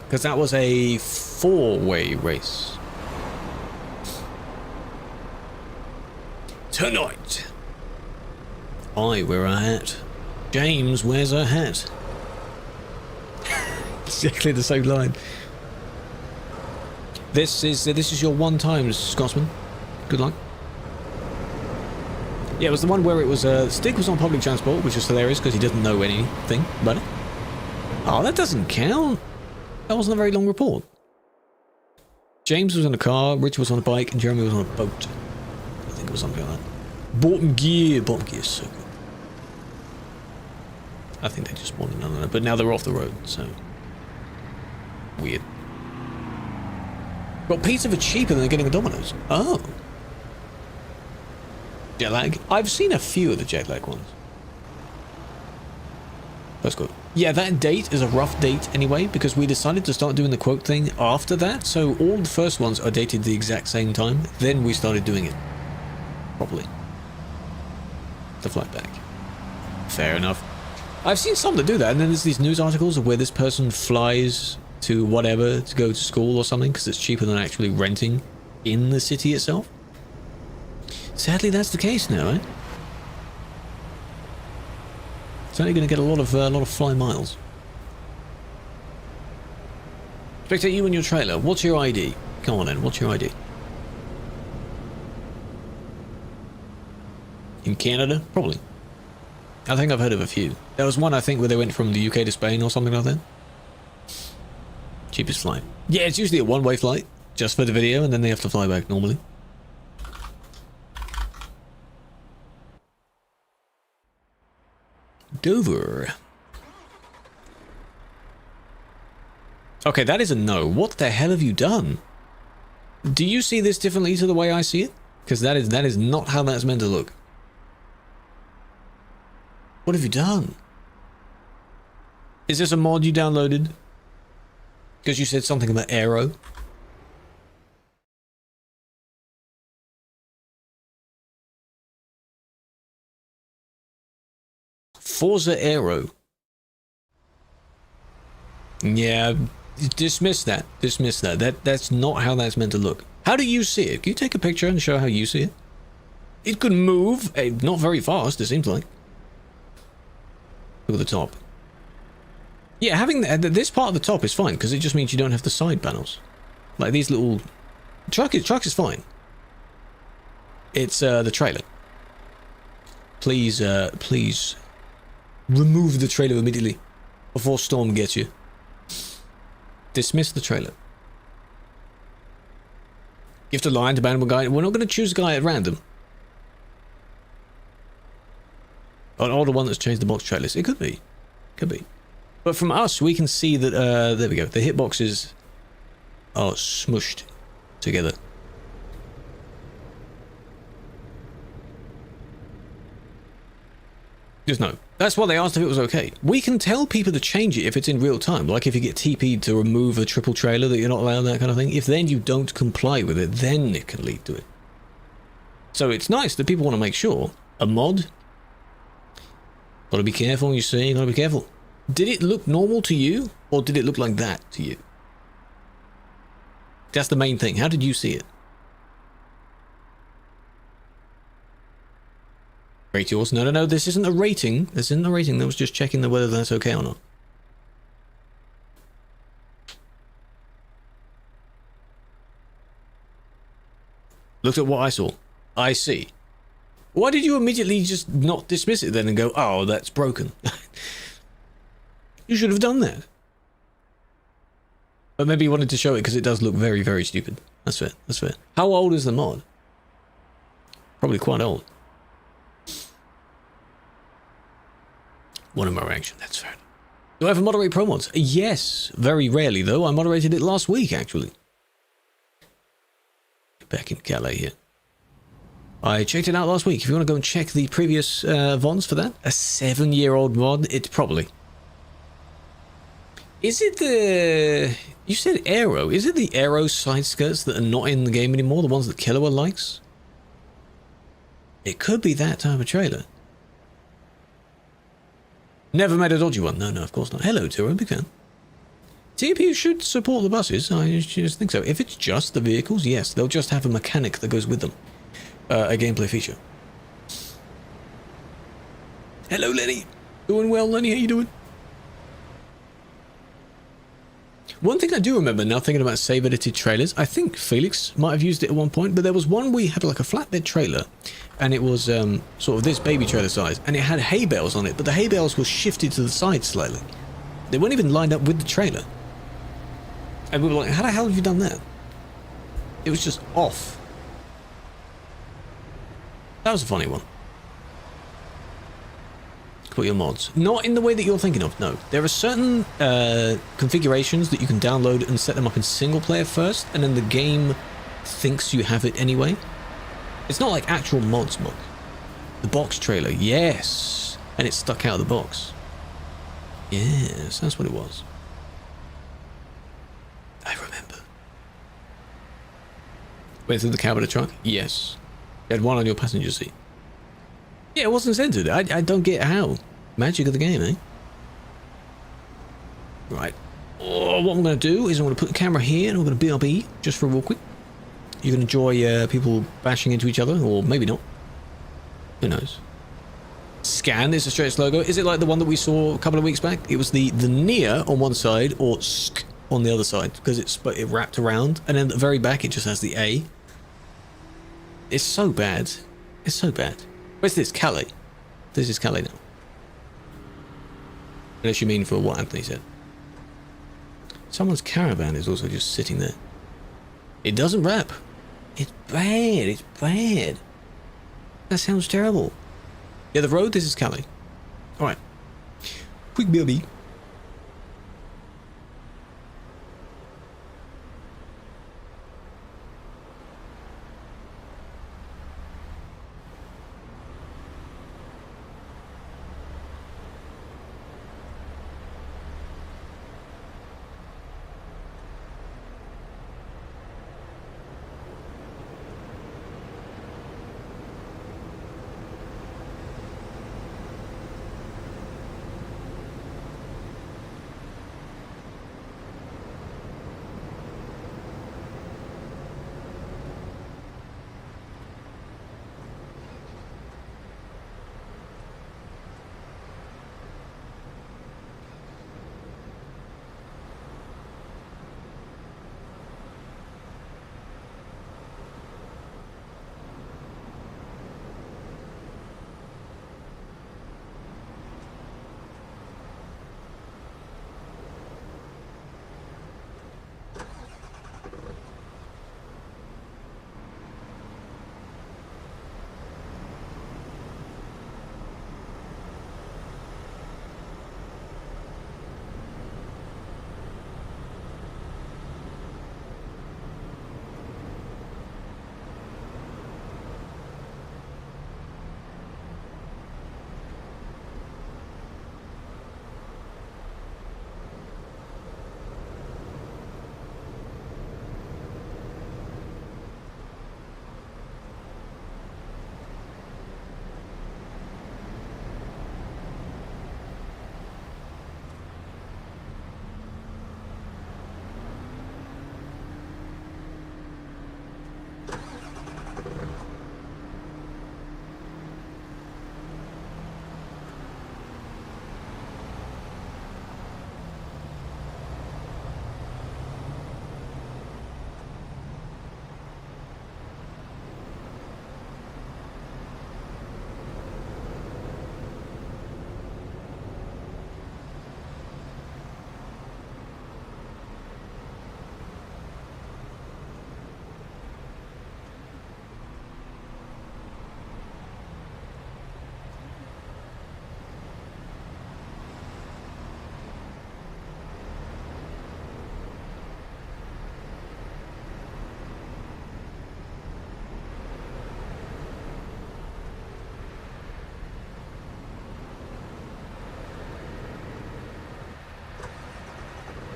because that was a 4-way race. Tonight, I wear a hat. James wears a hat. Exactly the same line. This is your 1 times, Scotsman. Good luck. Yeah, it was the one where it was Stig was on public transport, which is hilarious because he doesn't know anything about it. Oh, that doesn't count. That wasn't a very long report. James was in a car, Richard was on a bike, and Jeremy was on a boat. I think it was something like that. Bottom gear is so good. I think they just wanted none of that, but now they're off the road, so. Weird. Got pizza for cheaper than getting a Domino's. Oh. Jet lag. I've seen a few of the jet lag ones. That's good. Yeah, that date is a rough date anyway, because we decided to start doing the quote thing after that, so all the first ones are dated the exact same time, then we started doing it properly. The flight back. Fair enough. I've seen some that do that, and then there's these news articles of where this person flies to whatever to go to school or something because it's cheaper than actually renting in the city itself. Sadly, that's the case now, eh? It's only going to get a lot of fly miles. Spectate, you and your trailer. What's your ID? Come on then, what's your ID? In Canada? Probably. I think I've heard of a few. There was one, I think, where they went from the UK to Spain or something like that. Cheapest flight. Yeah, it's usually a one-way flight, just for the video, and then they have to fly back normally. Dover. Okay, that is a no. What the hell have you done? Do you see this differently to the way I see it? Because that is not how that's meant to look. What have you done? Is this a mod you downloaded? Because you said something about Aero. Forza Aero. Yeah, dismiss that. Dismiss that. That's not how that's meant to look. How do you see it? Can you take a picture and show how you see it? It could move, not very fast, it seems like. Look at the top. Yeah, having this part of the top is fine, because it just means you don't have the side panels. Like these little... Truck is fine. It's the trailer. Please, please... remove the trailer immediately, before Storm gets you. Dismiss the trailer. Gift a line to ban a guy. We're not going to choose a guy at random. An older one that's changed the box trailers. It could be. Could be. But from us, we can see that, there we go. The hitboxes are smushed together. Just no. That's why they asked if it was okay. We can tell people to change it if it's in real time. Like if you get TP'd to remove a triple trailer that you're not allowed, that kind of thing. If then you don't comply with it, then it can lead to it. So it's nice that people want to make sure. A mod. Gotta be careful, you see. Gotta be careful. Did it look normal to you? Or did it look like that to you? That's the main thing. How did you see it? Rate yours. No, this isn't a rating. This isn't a rating. That was just checking whether that's okay or not. Looked at what I saw. I see. Why did you immediately just not dismiss it then and go, oh, that's broken? You should have done that. But maybe you wanted to show it because it does look very, very stupid. That's fair. That's fair. How old is the mod? Probably quite old. One of my reaction, that's fair. Do I ever moderate pro mods? Yes, very rarely though. I moderated it last week actually. Back in Calais here. I checked it out last week. If you want to go and check the previous VODs for that. A 7-year-old mod, it's probably. Is it the... You said Aero. Is it the Aero side skirts that are not in the game anymore? The ones that Killua likes? It could be that type of trailer. Never made a dodgy one. No, of course not. Hello, Turo. Big fan. TP should support the buses. I just think so. If it's just the vehicles, yes. They'll just have a mechanic that goes with them. A gameplay feature. Hello, Lenny. Doing well, Lenny. How you doing? One thing I do remember now thinking about save edited trailers, I think Felix might have used it at one point, but there was one where you had like a flatbed trailer and it was sort of this baby trailer size and it had hay bales on it, but the hay bales were shifted to the side slightly. They weren't even lined up with the trailer. And we were like, how the hell have you done that? It was just off. That was a funny one. Put your mods. Not in the way that you're thinking of, no. There are certain configurations that you can download and set them up in single player first, and then the game thinks you have it anyway. It's not like actual mods. The box trailer, yes. And it stuck out of the box. Yes, that's what it was. I remember. Went through the cab of the truck? Yes. You had one on your passenger seat. Yeah, it wasn't censored. I don't get how. Magic of the game, eh? Right. Oh, what I'm going to do is I'm going to put the camera here and I'm going to BRB just for real quick. You can enjoy people bashing into each other, or maybe not. Who knows? Scan is a Straits logo. Is it like the one that we saw a couple of weeks back? It was the near on one side or sk on the other side because it wrapped around, and then at the very back it just has the A. It's so bad. It's so bad. Where's this? Calais. This is Calais now. Unless you mean for what Anthony said. Someone's caravan is also just sitting there. It doesn't wrap. It's bad. It's bad. That sounds terrible. Yeah, the road, this is Calais. Alright. Quick BRB.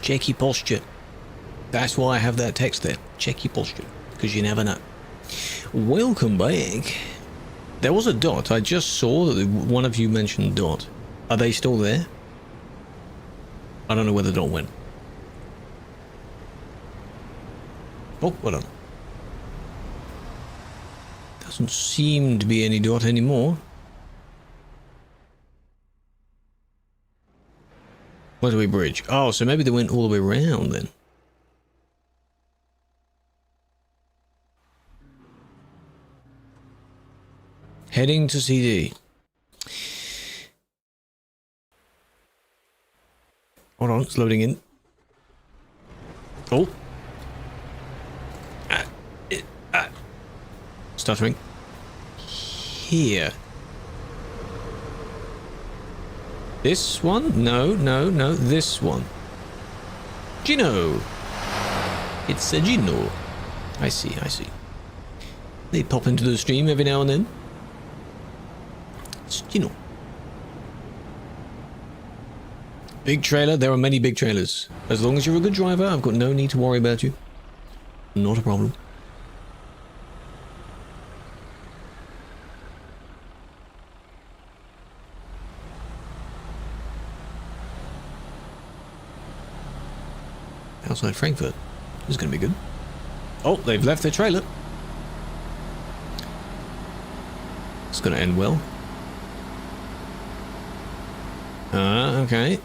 Check your posture. That's why I have that text there. Check your posture, because you never know. Welcome back. There was a dot. I just saw that one of you mentioned dot. Are they still there? I don't know where the dot went. Oh, well done. Doesn't seem to be any dot anymore. Where do we bridge? Oh, so maybe they went all the way around then. Heading to CD. Hold on, it's loading in. Oh. Stuttering. Here. This one? No, no, no. This one. Gino. It's a Gino. I see, I see. They pop into the stream every now and then. It's Gino. Big trailer. There are many big trailers. As long as you're a good driver, I've got no need to worry about you. Not a problem. Outside Frankfurt. This is going to be good. Oh, they've left their trailer. It's going to end well. Okay.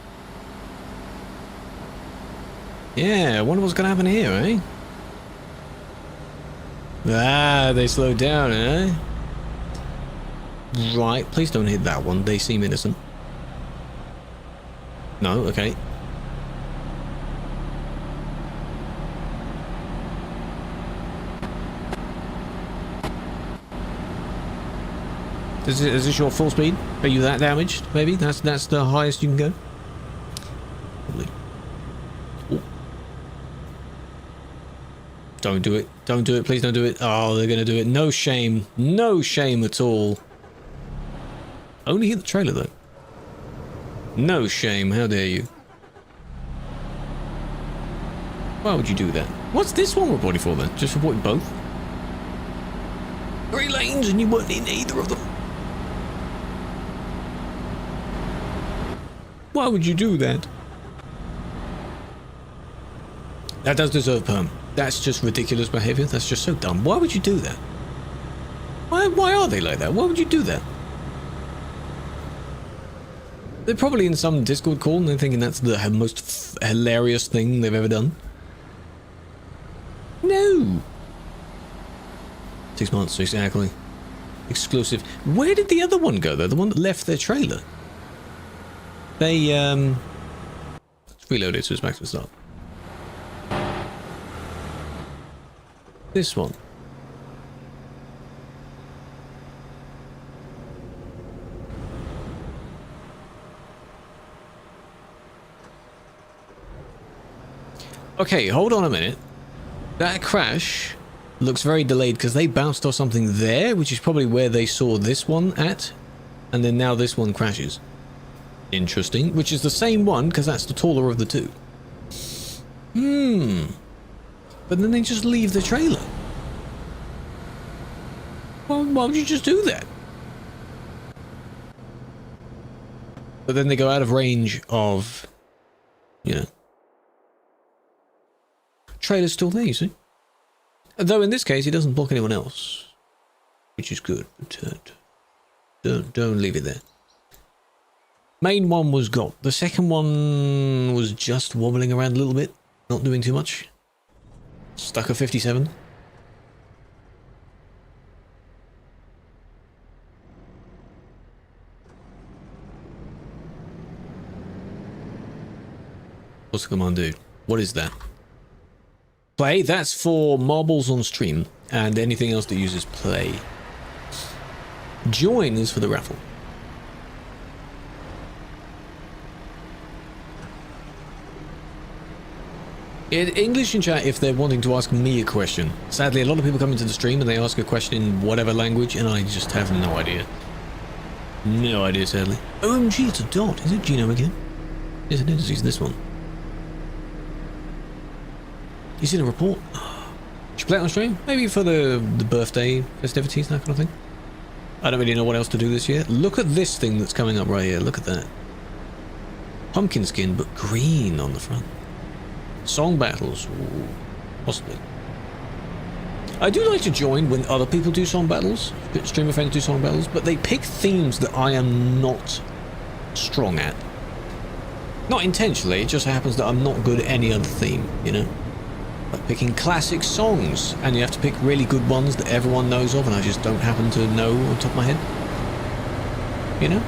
Yeah, I wonder what's going to happen here, eh? Ah, they slowed down, eh? Right, please don't hit that one. They seem innocent. No, okay. Is this your full speed? Are you that damaged? Maybe that's the highest you can go. Probably. Oh. Don't do it! Don't do it! Please don't do it! Oh, they're gonna do it! No shame! No shame at all! Only hit the trailer though. No shame! How dare you? Why would you do that? What's this one reporting for then? Just reporting both? 3 lanes and you weren't in either of them. Why would you do that? That does deserve perm. That's just ridiculous behavior. That's just so dumb. Why would you do that? Why are they like that? Why would you do that? They're probably in some Discord call and they're thinking that's the most hilarious thing they've ever done. No. 6 months, exactly. Exclusive. Where did the other one go though? The one that left their trailer? They, let's reload it so it's back to the start. This one. Okay, hold on a minute. That crash looks very delayed because they bounced off something there, which is probably where they saw this one at, and then now this one crashes. Interesting, which is the same one because that's the taller of the two. But then they just leave the trailer. Well, why would you just do that? But then they go out of range of, you know, trailer's still there, you see. Though in this case, he doesn't block anyone else, which is good. But don't leave it there. Main one was got. The second one was just wobbling around a little bit, not doing too much. Stuck at 57. What's the command do? What is that? Play? That's for marbles on stream and anything else that uses play. Join is for the raffle. In English in chat if they're wanting to ask me a question. Sadly, a lot of people come into the stream and they ask a question in whatever language and I just have no idea. No idea, sadly. OMG, it's a dot. Is it Gino again? Yes, it is. It's this one. He's in a report. Should play it on stream? Maybe for the birthday festivities, that kind of thing. I don't really know what else to do this year. Look at this thing that's coming up right here. Look at that. Pumpkin skin, but green on the front. Song battles. Ooh, possibly. I do like to join when other people do song battles. Streamer friends do song battles, but they pick themes that I am not strong at. Not intentionally, it just happens that I'm not good at any other theme, you know? Like picking classic songs, and you have to pick really good ones that everyone knows of, and I just don't happen to know on top of my head. You know?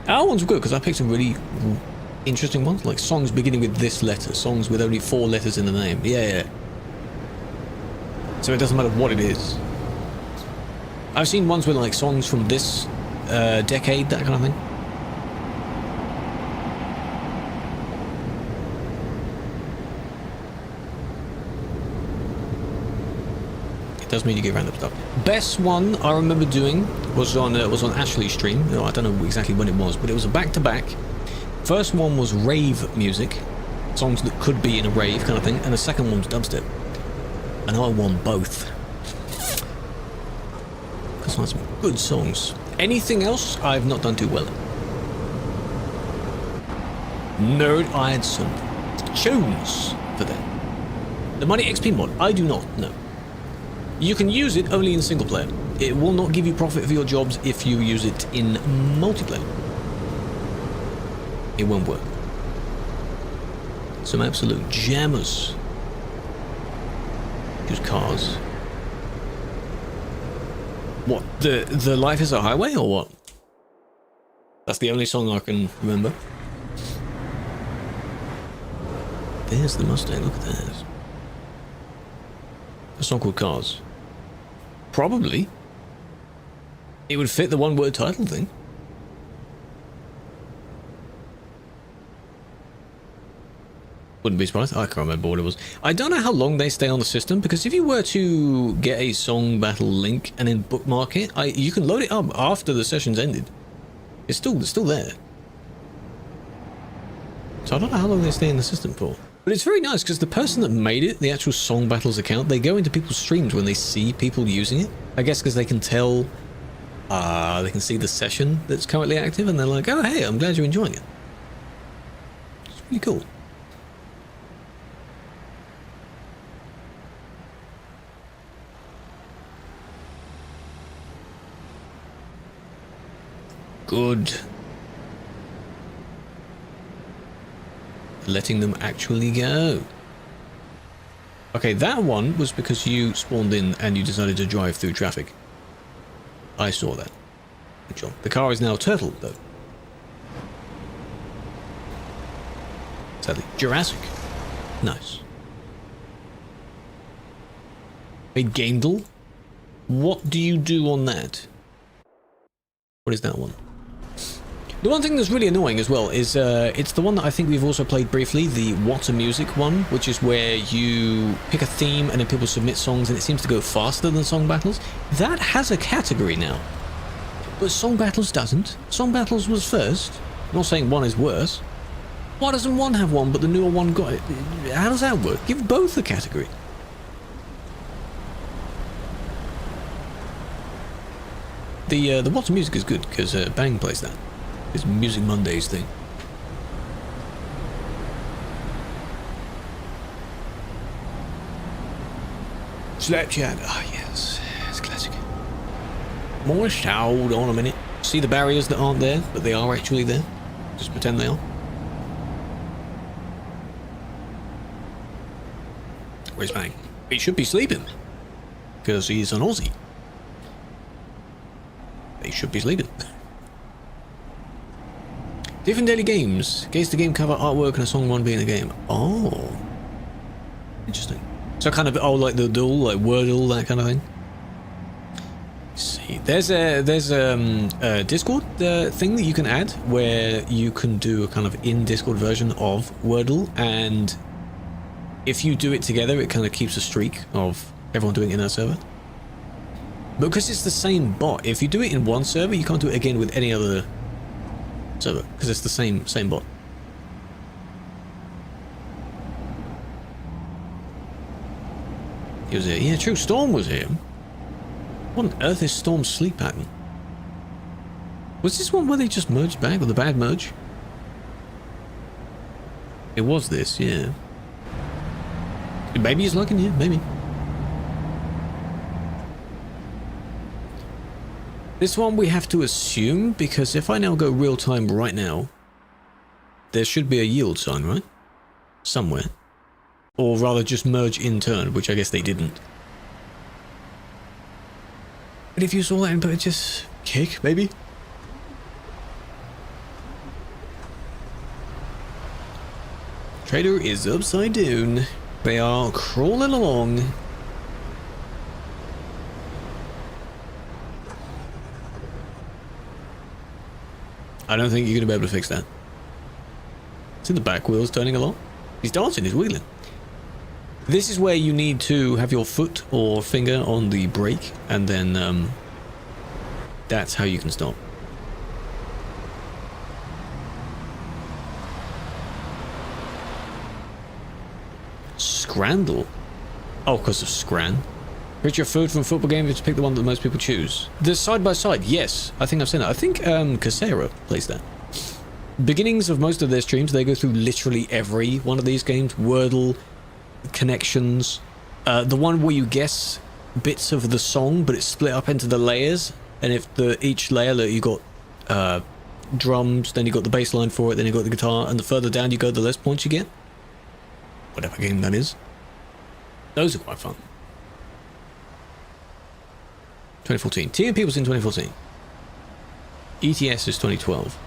Our ones were good, because I picked some really interesting ones, like songs beginning with this letter, songs with only 4 letters in the name. Yeah. So it doesn't matter what it is. I've seen ones with like songs from this decade, that kind of thing. It does mean you get random stuff. Best one I remember doing was on Ashley's stream. You know, I don't know exactly when it was, but it was a back-to-back. First one was rave music, songs that could be in a rave kind of thing, and the second one was dubstep. And I won both. Because I had some good songs. Anything else, I've not done too well. Nerd, I had some tunes for that. The Money XP mod, I do not know. You can use it only in single player. It will not give you profit for your jobs if you use it in multiplayer. It won't work. Some absolute jammers. Use cars. What? The Life is a Highway or what? That's the only song I can remember. There's the Mustang, look at that. A song called Cars. Probably. It would fit the one-word title thing. Wouldn't be surprised. I can't remember what it was. I don't know how long they stay on the system, because if you were to get a song battle link and then bookmark it, you can load it up after the session's ended. It's still there. So I don't know how long they stay in the system for. But it's very nice because the person that made it, the actual Song Battles account, they go into people's streams when they see people using it. I guess because they can tell, they can see the session that's currently active, and they're like, oh hey, I'm glad you're enjoying it. It's really cool. Good. Letting them actually go. Okay, that one was because you spawned in and you decided to drive through traffic. I saw that. Good job. The car is now turtle, though. Sadly. Jurassic. Nice. A Gaindle? What do you do on that? What is that one? The one thing that's really annoying as well is it's the one that I think we've also played briefly, the What a Music one, which is where you pick a theme and then people submit songs and it seems to go faster than Song Battles. That has a category now. But Song Battles doesn't. Song Battles was first. I'm not saying one is worse. Why doesn't one have one but the newer one got it? How does that work? Give both a category. The What a Music is good because Bang plays that. It's Music Mondays thing. Snapchat. Ah, yes. It's classic. Moist, hold on a minute. See the barriers that aren't there, but they are actually there? Just pretend they are. Where's Bang? He should be sleeping. Because he's an Aussie. He should be sleeping. Different daily games. Gaze the game cover, artwork, and a song one being a game. Oh. Interesting. So kind of, like the duel, like Wordle, that kind of thing. Let's see. There's a Discord thing that you can add where you can do a kind of in-Discord version of Wordle, and if you do it together, it kind of keeps a streak of everyone doing it in that server. Because it's the same bot. If you do it in one server, you can't do it again with any other server because it's the same bot. He was here. Yeah, true. Storm was here. What on earth is Storm's sleep pattern? Was this one where they just merged back with a bad merge? It was this, yeah. Maybe he's looking here, maybe. This one we have to assume, because if I now go real time right now, there should be a yield sign, right? Somewhere. Or rather just merge in turn, which I guess they didn't. But if you saw that input, just kick, maybe? Trader is upside down. They are crawling along. I don't think you're going to be able to fix that. See the back wheels turning along? He's dancing, he's wheeling. This is where you need to have your foot or finger on the brake, and then that's how you can stop. Scrandle? Oh, because of Scran. Pick your food from football games to pick the one that most people choose. The side by side, yes. I think I've seen that. I think Casera plays that. Beginnings of most of their streams, they go through literally every one of these games. Wordle, Connections, the one where you guess bits of the song, but it's split up into the layers. And if each layer, you got drums, then you got the bass line for it, then you got the guitar, and the further down you go, the less points you get. Whatever game that is. Those are quite fun. 2014. TMP was in 2014. ETS is 2012.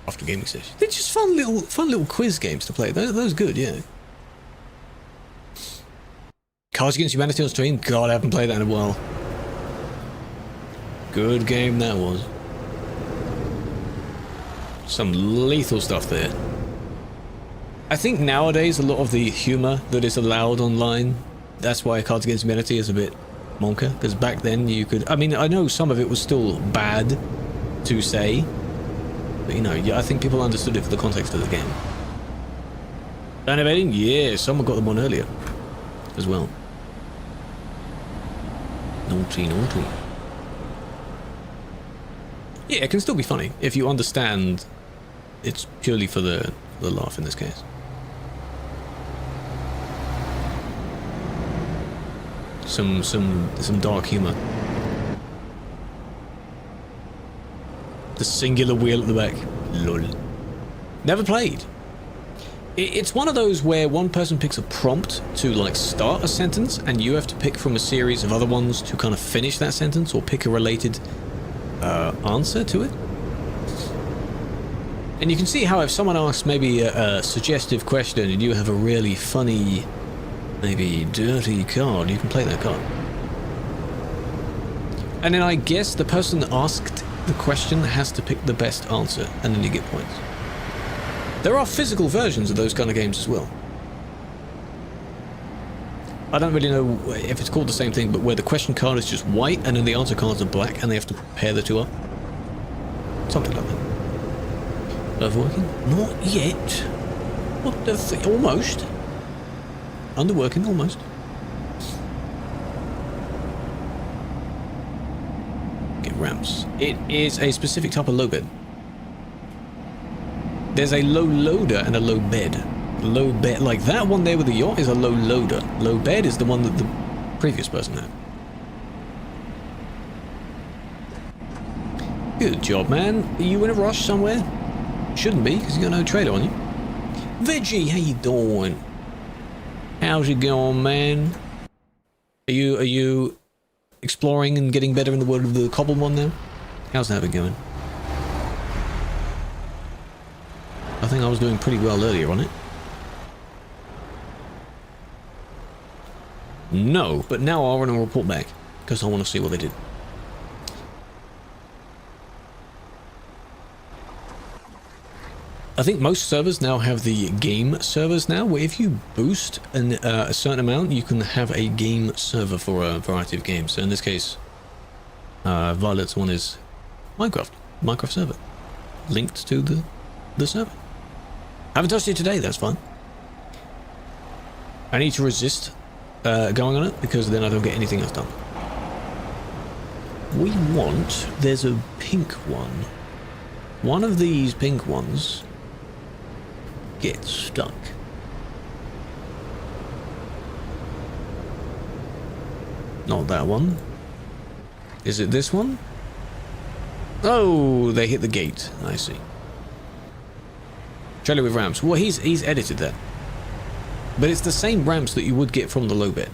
After gaming session. They're just fun little quiz games to play. Those are good, yeah. Cards Against Humanity on stream? God, I haven't played that in a while. Good game that was. Some lethal stuff there. I think nowadays a lot of the humor that is allowed online, that's why Cards Against Humanity is a bit monka, because back then you could, I mean, I know some of it was still bad to say, but you know, yeah, I think people understood it for the context of the game. Animating? Yeah, someone got them on earlier as well. Naughty, naughty. Yeah, it can still be funny if you understand it's purely for the laugh in this case. Some dark humor. The singular wheel at the back. Lol. Never played. It's one of those where one person picks a prompt to like start a sentence, and you have to pick from a series of other ones to kind of finish that sentence or pick a related answer to it. And you can see how if someone asks maybe a suggestive question and you have a really funny, maybe dirty card, you can play that card. And then I guess the person that asked the question has to pick the best answer, and then you get points. There are physical versions of those kind of games as well. I don't really know if it's called the same thing, but where the question card is just white and then the answer cards are black and they have to pair the two up. Something like that. Overworking? Not yet. What the almost. Underworking, almost. Get ramps. It is a specific type of low bed. There's a low loader and a low bed. Low bed, like that one there with the yacht, is a low loader. Low bed is the one that the previous person had. Good job, man. Are you in a rush somewhere? Shouldn't be, because you got no trader on you. Veggie, how you doing? How's it going, man? Are you exploring and getting better in the world of the cobble one now? How's that been going? I think I was doing pretty well earlier on it. No, but now I'll run a report back, because I want to see what they did. I think most servers now have the game servers now, where if you boost a certain amount, you can have a game server for a variety of games. So in this case, Violet's one is Minecraft server, linked to the server. Haven't touched it today, that's fine. I need to resist going on it because then I don't get anything else done. We want... There's a pink one. One of these pink ones gets stuck. Not that one. Is it this one? Oh, they hit the gate. I see. Trailer with ramps. Well, he's edited that. But it's the same ramps that you would get from the low bed.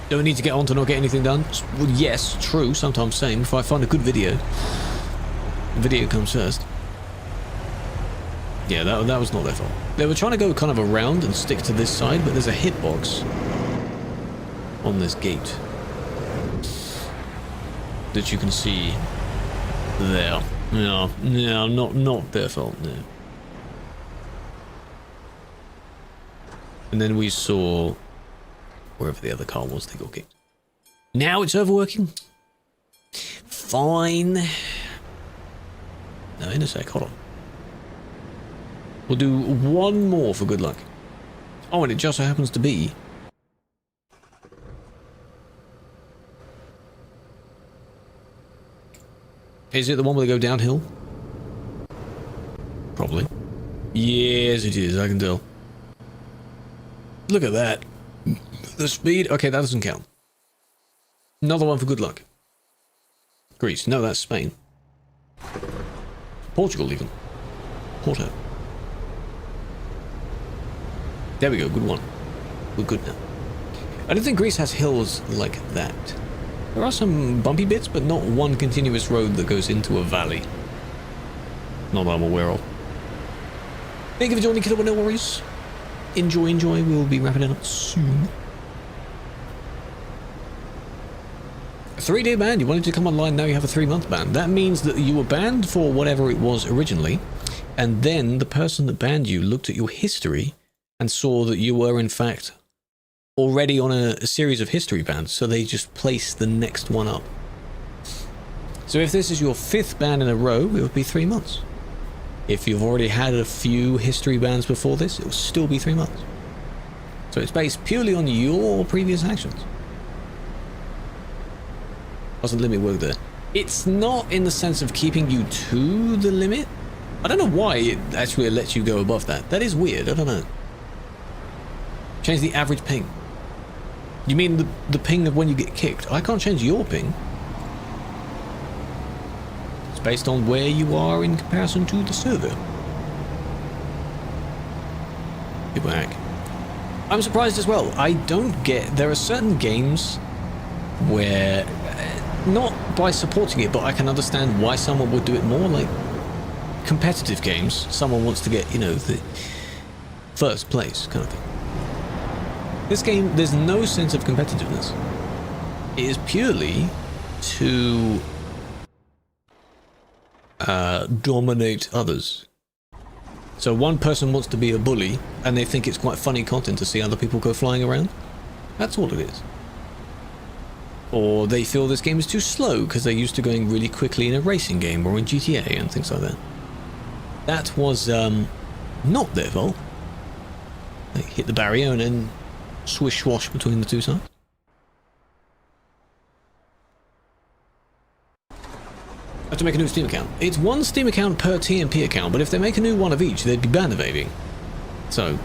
Don't need to get on to not get anything done? Well, yes, true. Sometimes same. If I find a good video, the video comes first. Yeah, that was not their fault. They were trying to go kind of around and stick to this side, but there's a hitbox on this gate that you can see there. No, not their fault, no. And then we saw wherever the other car was, they got kicked. Now it's overworking? Fine. No, in a sec, hold on. We'll do one more for good luck. Oh, and it just so happens to be... Is it the one where they go downhill? Probably. Yes, it is, I can tell. Look at that. The speed... Okay, that doesn't count. Another one for good luck. Greece. No, that's Spain. Portugal, even. Porto. There we go, good one. We're good now. I don't think Greece has hills like that. There are some bumpy bits, but not one continuous road that goes into a valley. Not that I'm aware of. Thank you for joining, Killua, no worries. Enjoy. We'll be wrapping it up soon. 3-day ban. You wanted to come online, now you have a 3-month ban. That means that you were banned for whatever it was originally, and then the person that banned you looked at your history and saw that you were, in fact, already on a series of history bans, so they just placed the next one up. So if this is your 5th ban in a row, it would be 3 months. If you've already had a few history bans before this, it will still be 3 months. So it's based purely on your previous actions. Doesn't limit work there. It's not in the sense of keeping you to the limit. I don't know why it actually lets you go above that. That is weird, I don't know. Change the average ping. You mean the ping of when you get kicked? I can't change your ping. It's based on where you are in comparison to the server. Good whack. I'm surprised as well. I don't get... There are certain games where... Not by supporting it, but I can understand why someone would do it more. Like, competitive games, someone wants to get, you know, the first place kind of thing. This game, there's no sense of competitiveness. It is purely to dominate others. So one person wants to be a bully, and they think it's quite funny content to see other people go flying around. That's all it is. Or they feel this game is too slow because they're used to going really quickly in a racing game or in GTA and things like that. That was not their fault. They hit the barrier and then swish swash between the two sides. Have to make a new Steam account. It's one Steam account per TMP account, but if they make a new one of each, they'd be ban evading. So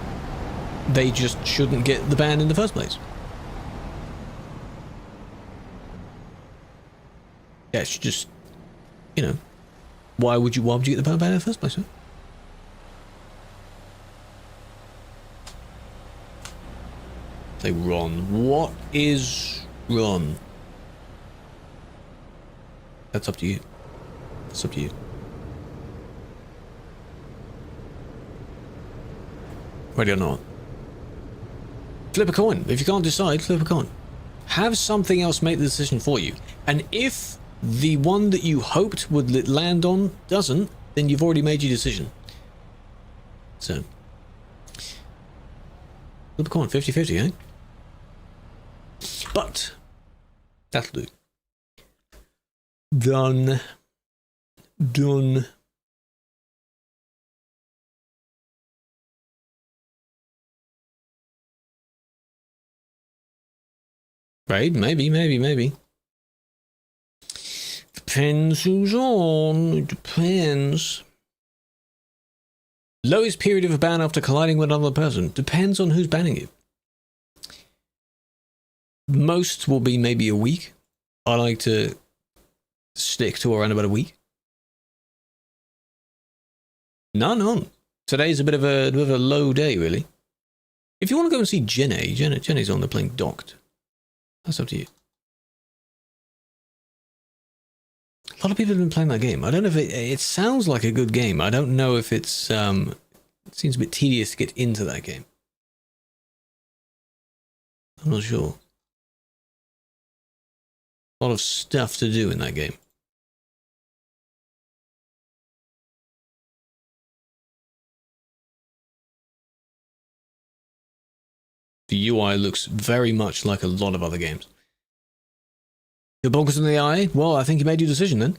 they just shouldn't get the ban in the first place. Yeah, it's just, you know, why would you get the ban in the first place, huh? Say Ron. What is Ron? That's up to you. That's up to you. Ready or not? Flip a coin. If you can't decide, flip a coin. Have something else make the decision for you. And if the one that you hoped would land on doesn't, then you've already made your decision. So, flip a coin, 50-50, eh? But, that'll do. Done. Done. Right? Maybe. Depends who's on. It depends. Lowest period of a ban after colliding with another person. Depends on who's banning you. Most will be maybe a week. I like to stick to around about a week. None. Today's a bit of a low day, really. If you want to go and see Jenny's on there playing Docked. That's up to you. A lot of people have been playing that game. I don't know if it sounds like a good game. I don't know if it's it seems a bit tedious to get into that game. I'm not sure. A lot of stuff to do in that game. The UI looks very much like a lot of other games. You're bonkers on the AI? Well, I think you made your decision then.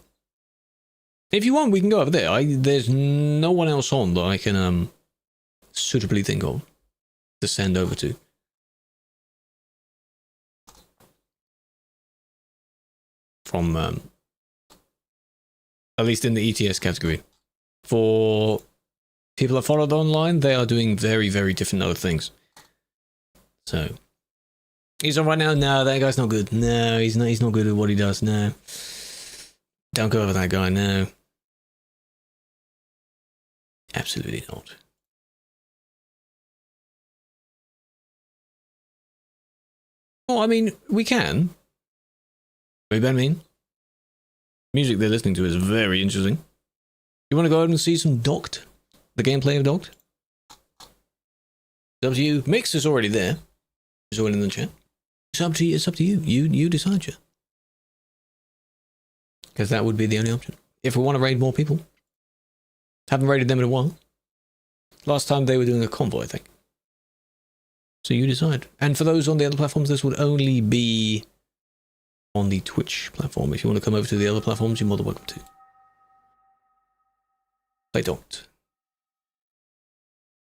If you want, we can go over there. There's no one else on that I can suitably think of to send over to. From, at least in the ETS category. For people that followed online, they are doing very, very different other things. So, he's on right now? No, that guy's not good. No, he's not good at what he does. No. Don't go over that guy, no. Absolutely not. Well, I mean, we can. Maybe I mean. Music they're listening to is very interesting. You want to go out and see some Docked? The gameplay of Docked? It's up to you. Mix is already there. It's all in the chat. It's up to you. You decide, chat. Because that would be the only option. If we want to raid more people. Haven't raided them in a while. Last time they were doing a convoy, I think. So you decide. And for those on the other platforms, this would only be on the Twitch platform. If you want to come over to the other platforms, you're more than welcome to. Play Docked.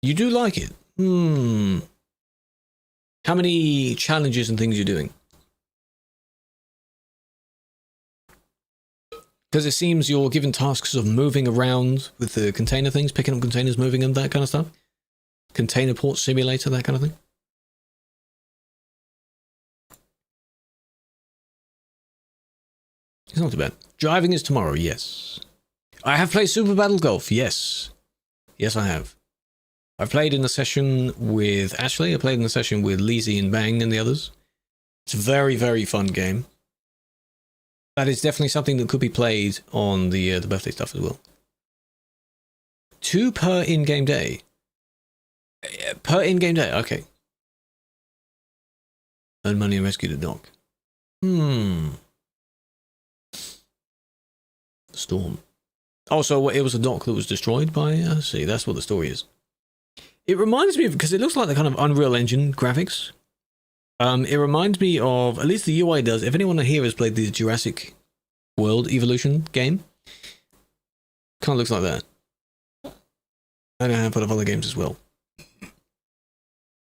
You do like it? How many challenges and things you're doing? Because it seems you're given tasks of moving around with the container things, picking up containers, moving them, that kind of stuff. Container port simulator, that kind of thing. It's not too bad. Driving is tomorrow, yes. I have played Super Battle Golf, yes. Yes, I have. I've played in a session with Ashley, I played in a session with Lizzie and Bang and the others. It's a very, very fun game. That is definitely something that could be played on the birthday stuff as well. 2 per in-game day. Per in-game day, okay. Earn money and rescue the dog. Storm. Also, it was a dock that was destroyed by... see, that's what the story is. It reminds me of... because it looks like the kind of Unreal Engine graphics. It reminds me of... at least the UI does. If anyone here has played the Jurassic World Evolution game, kind of looks like that. And a handful of other games as well.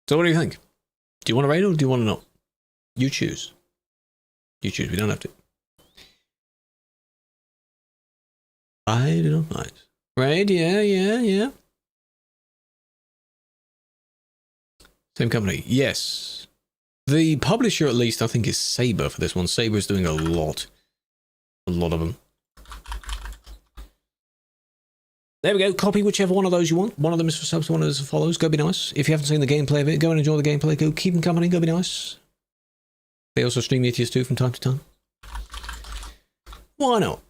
So what do you think? Do you want to raid or do you want to not? You choose. You choose. We don't have to. I do not mind. Raid? Yeah. Same company. Yes. The publisher, at least, I think, is Saber for this one. Saber is doing a lot. A lot of them. There we go. Copy whichever one of those you want. One of them is for subs, one of them is for follows. Go be nice. If you haven't seen the gameplay of it, go and enjoy the gameplay. Go keep them company. Go be nice. They also stream ETS too from time to time. Why not?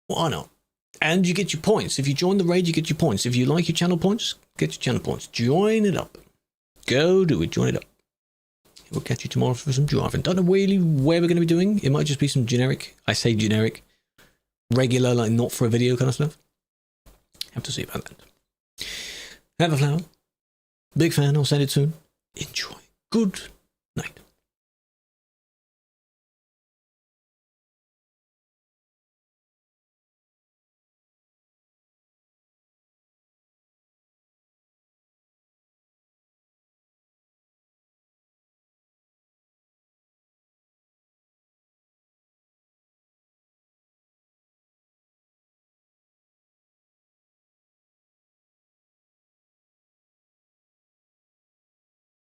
Why not? And you get your points. If you join the raid, you get your points. If you like your channel points, get your channel points. Join it up. Go do it. Join it up. We'll catch you tomorrow for some driving. Don't know really where we're going to be doing. It might just be some generic, I say generic, regular, like not for a video kind of stuff. Have to see about that. Have a flower. Big fan. I'll send it soon. Enjoy. Good night.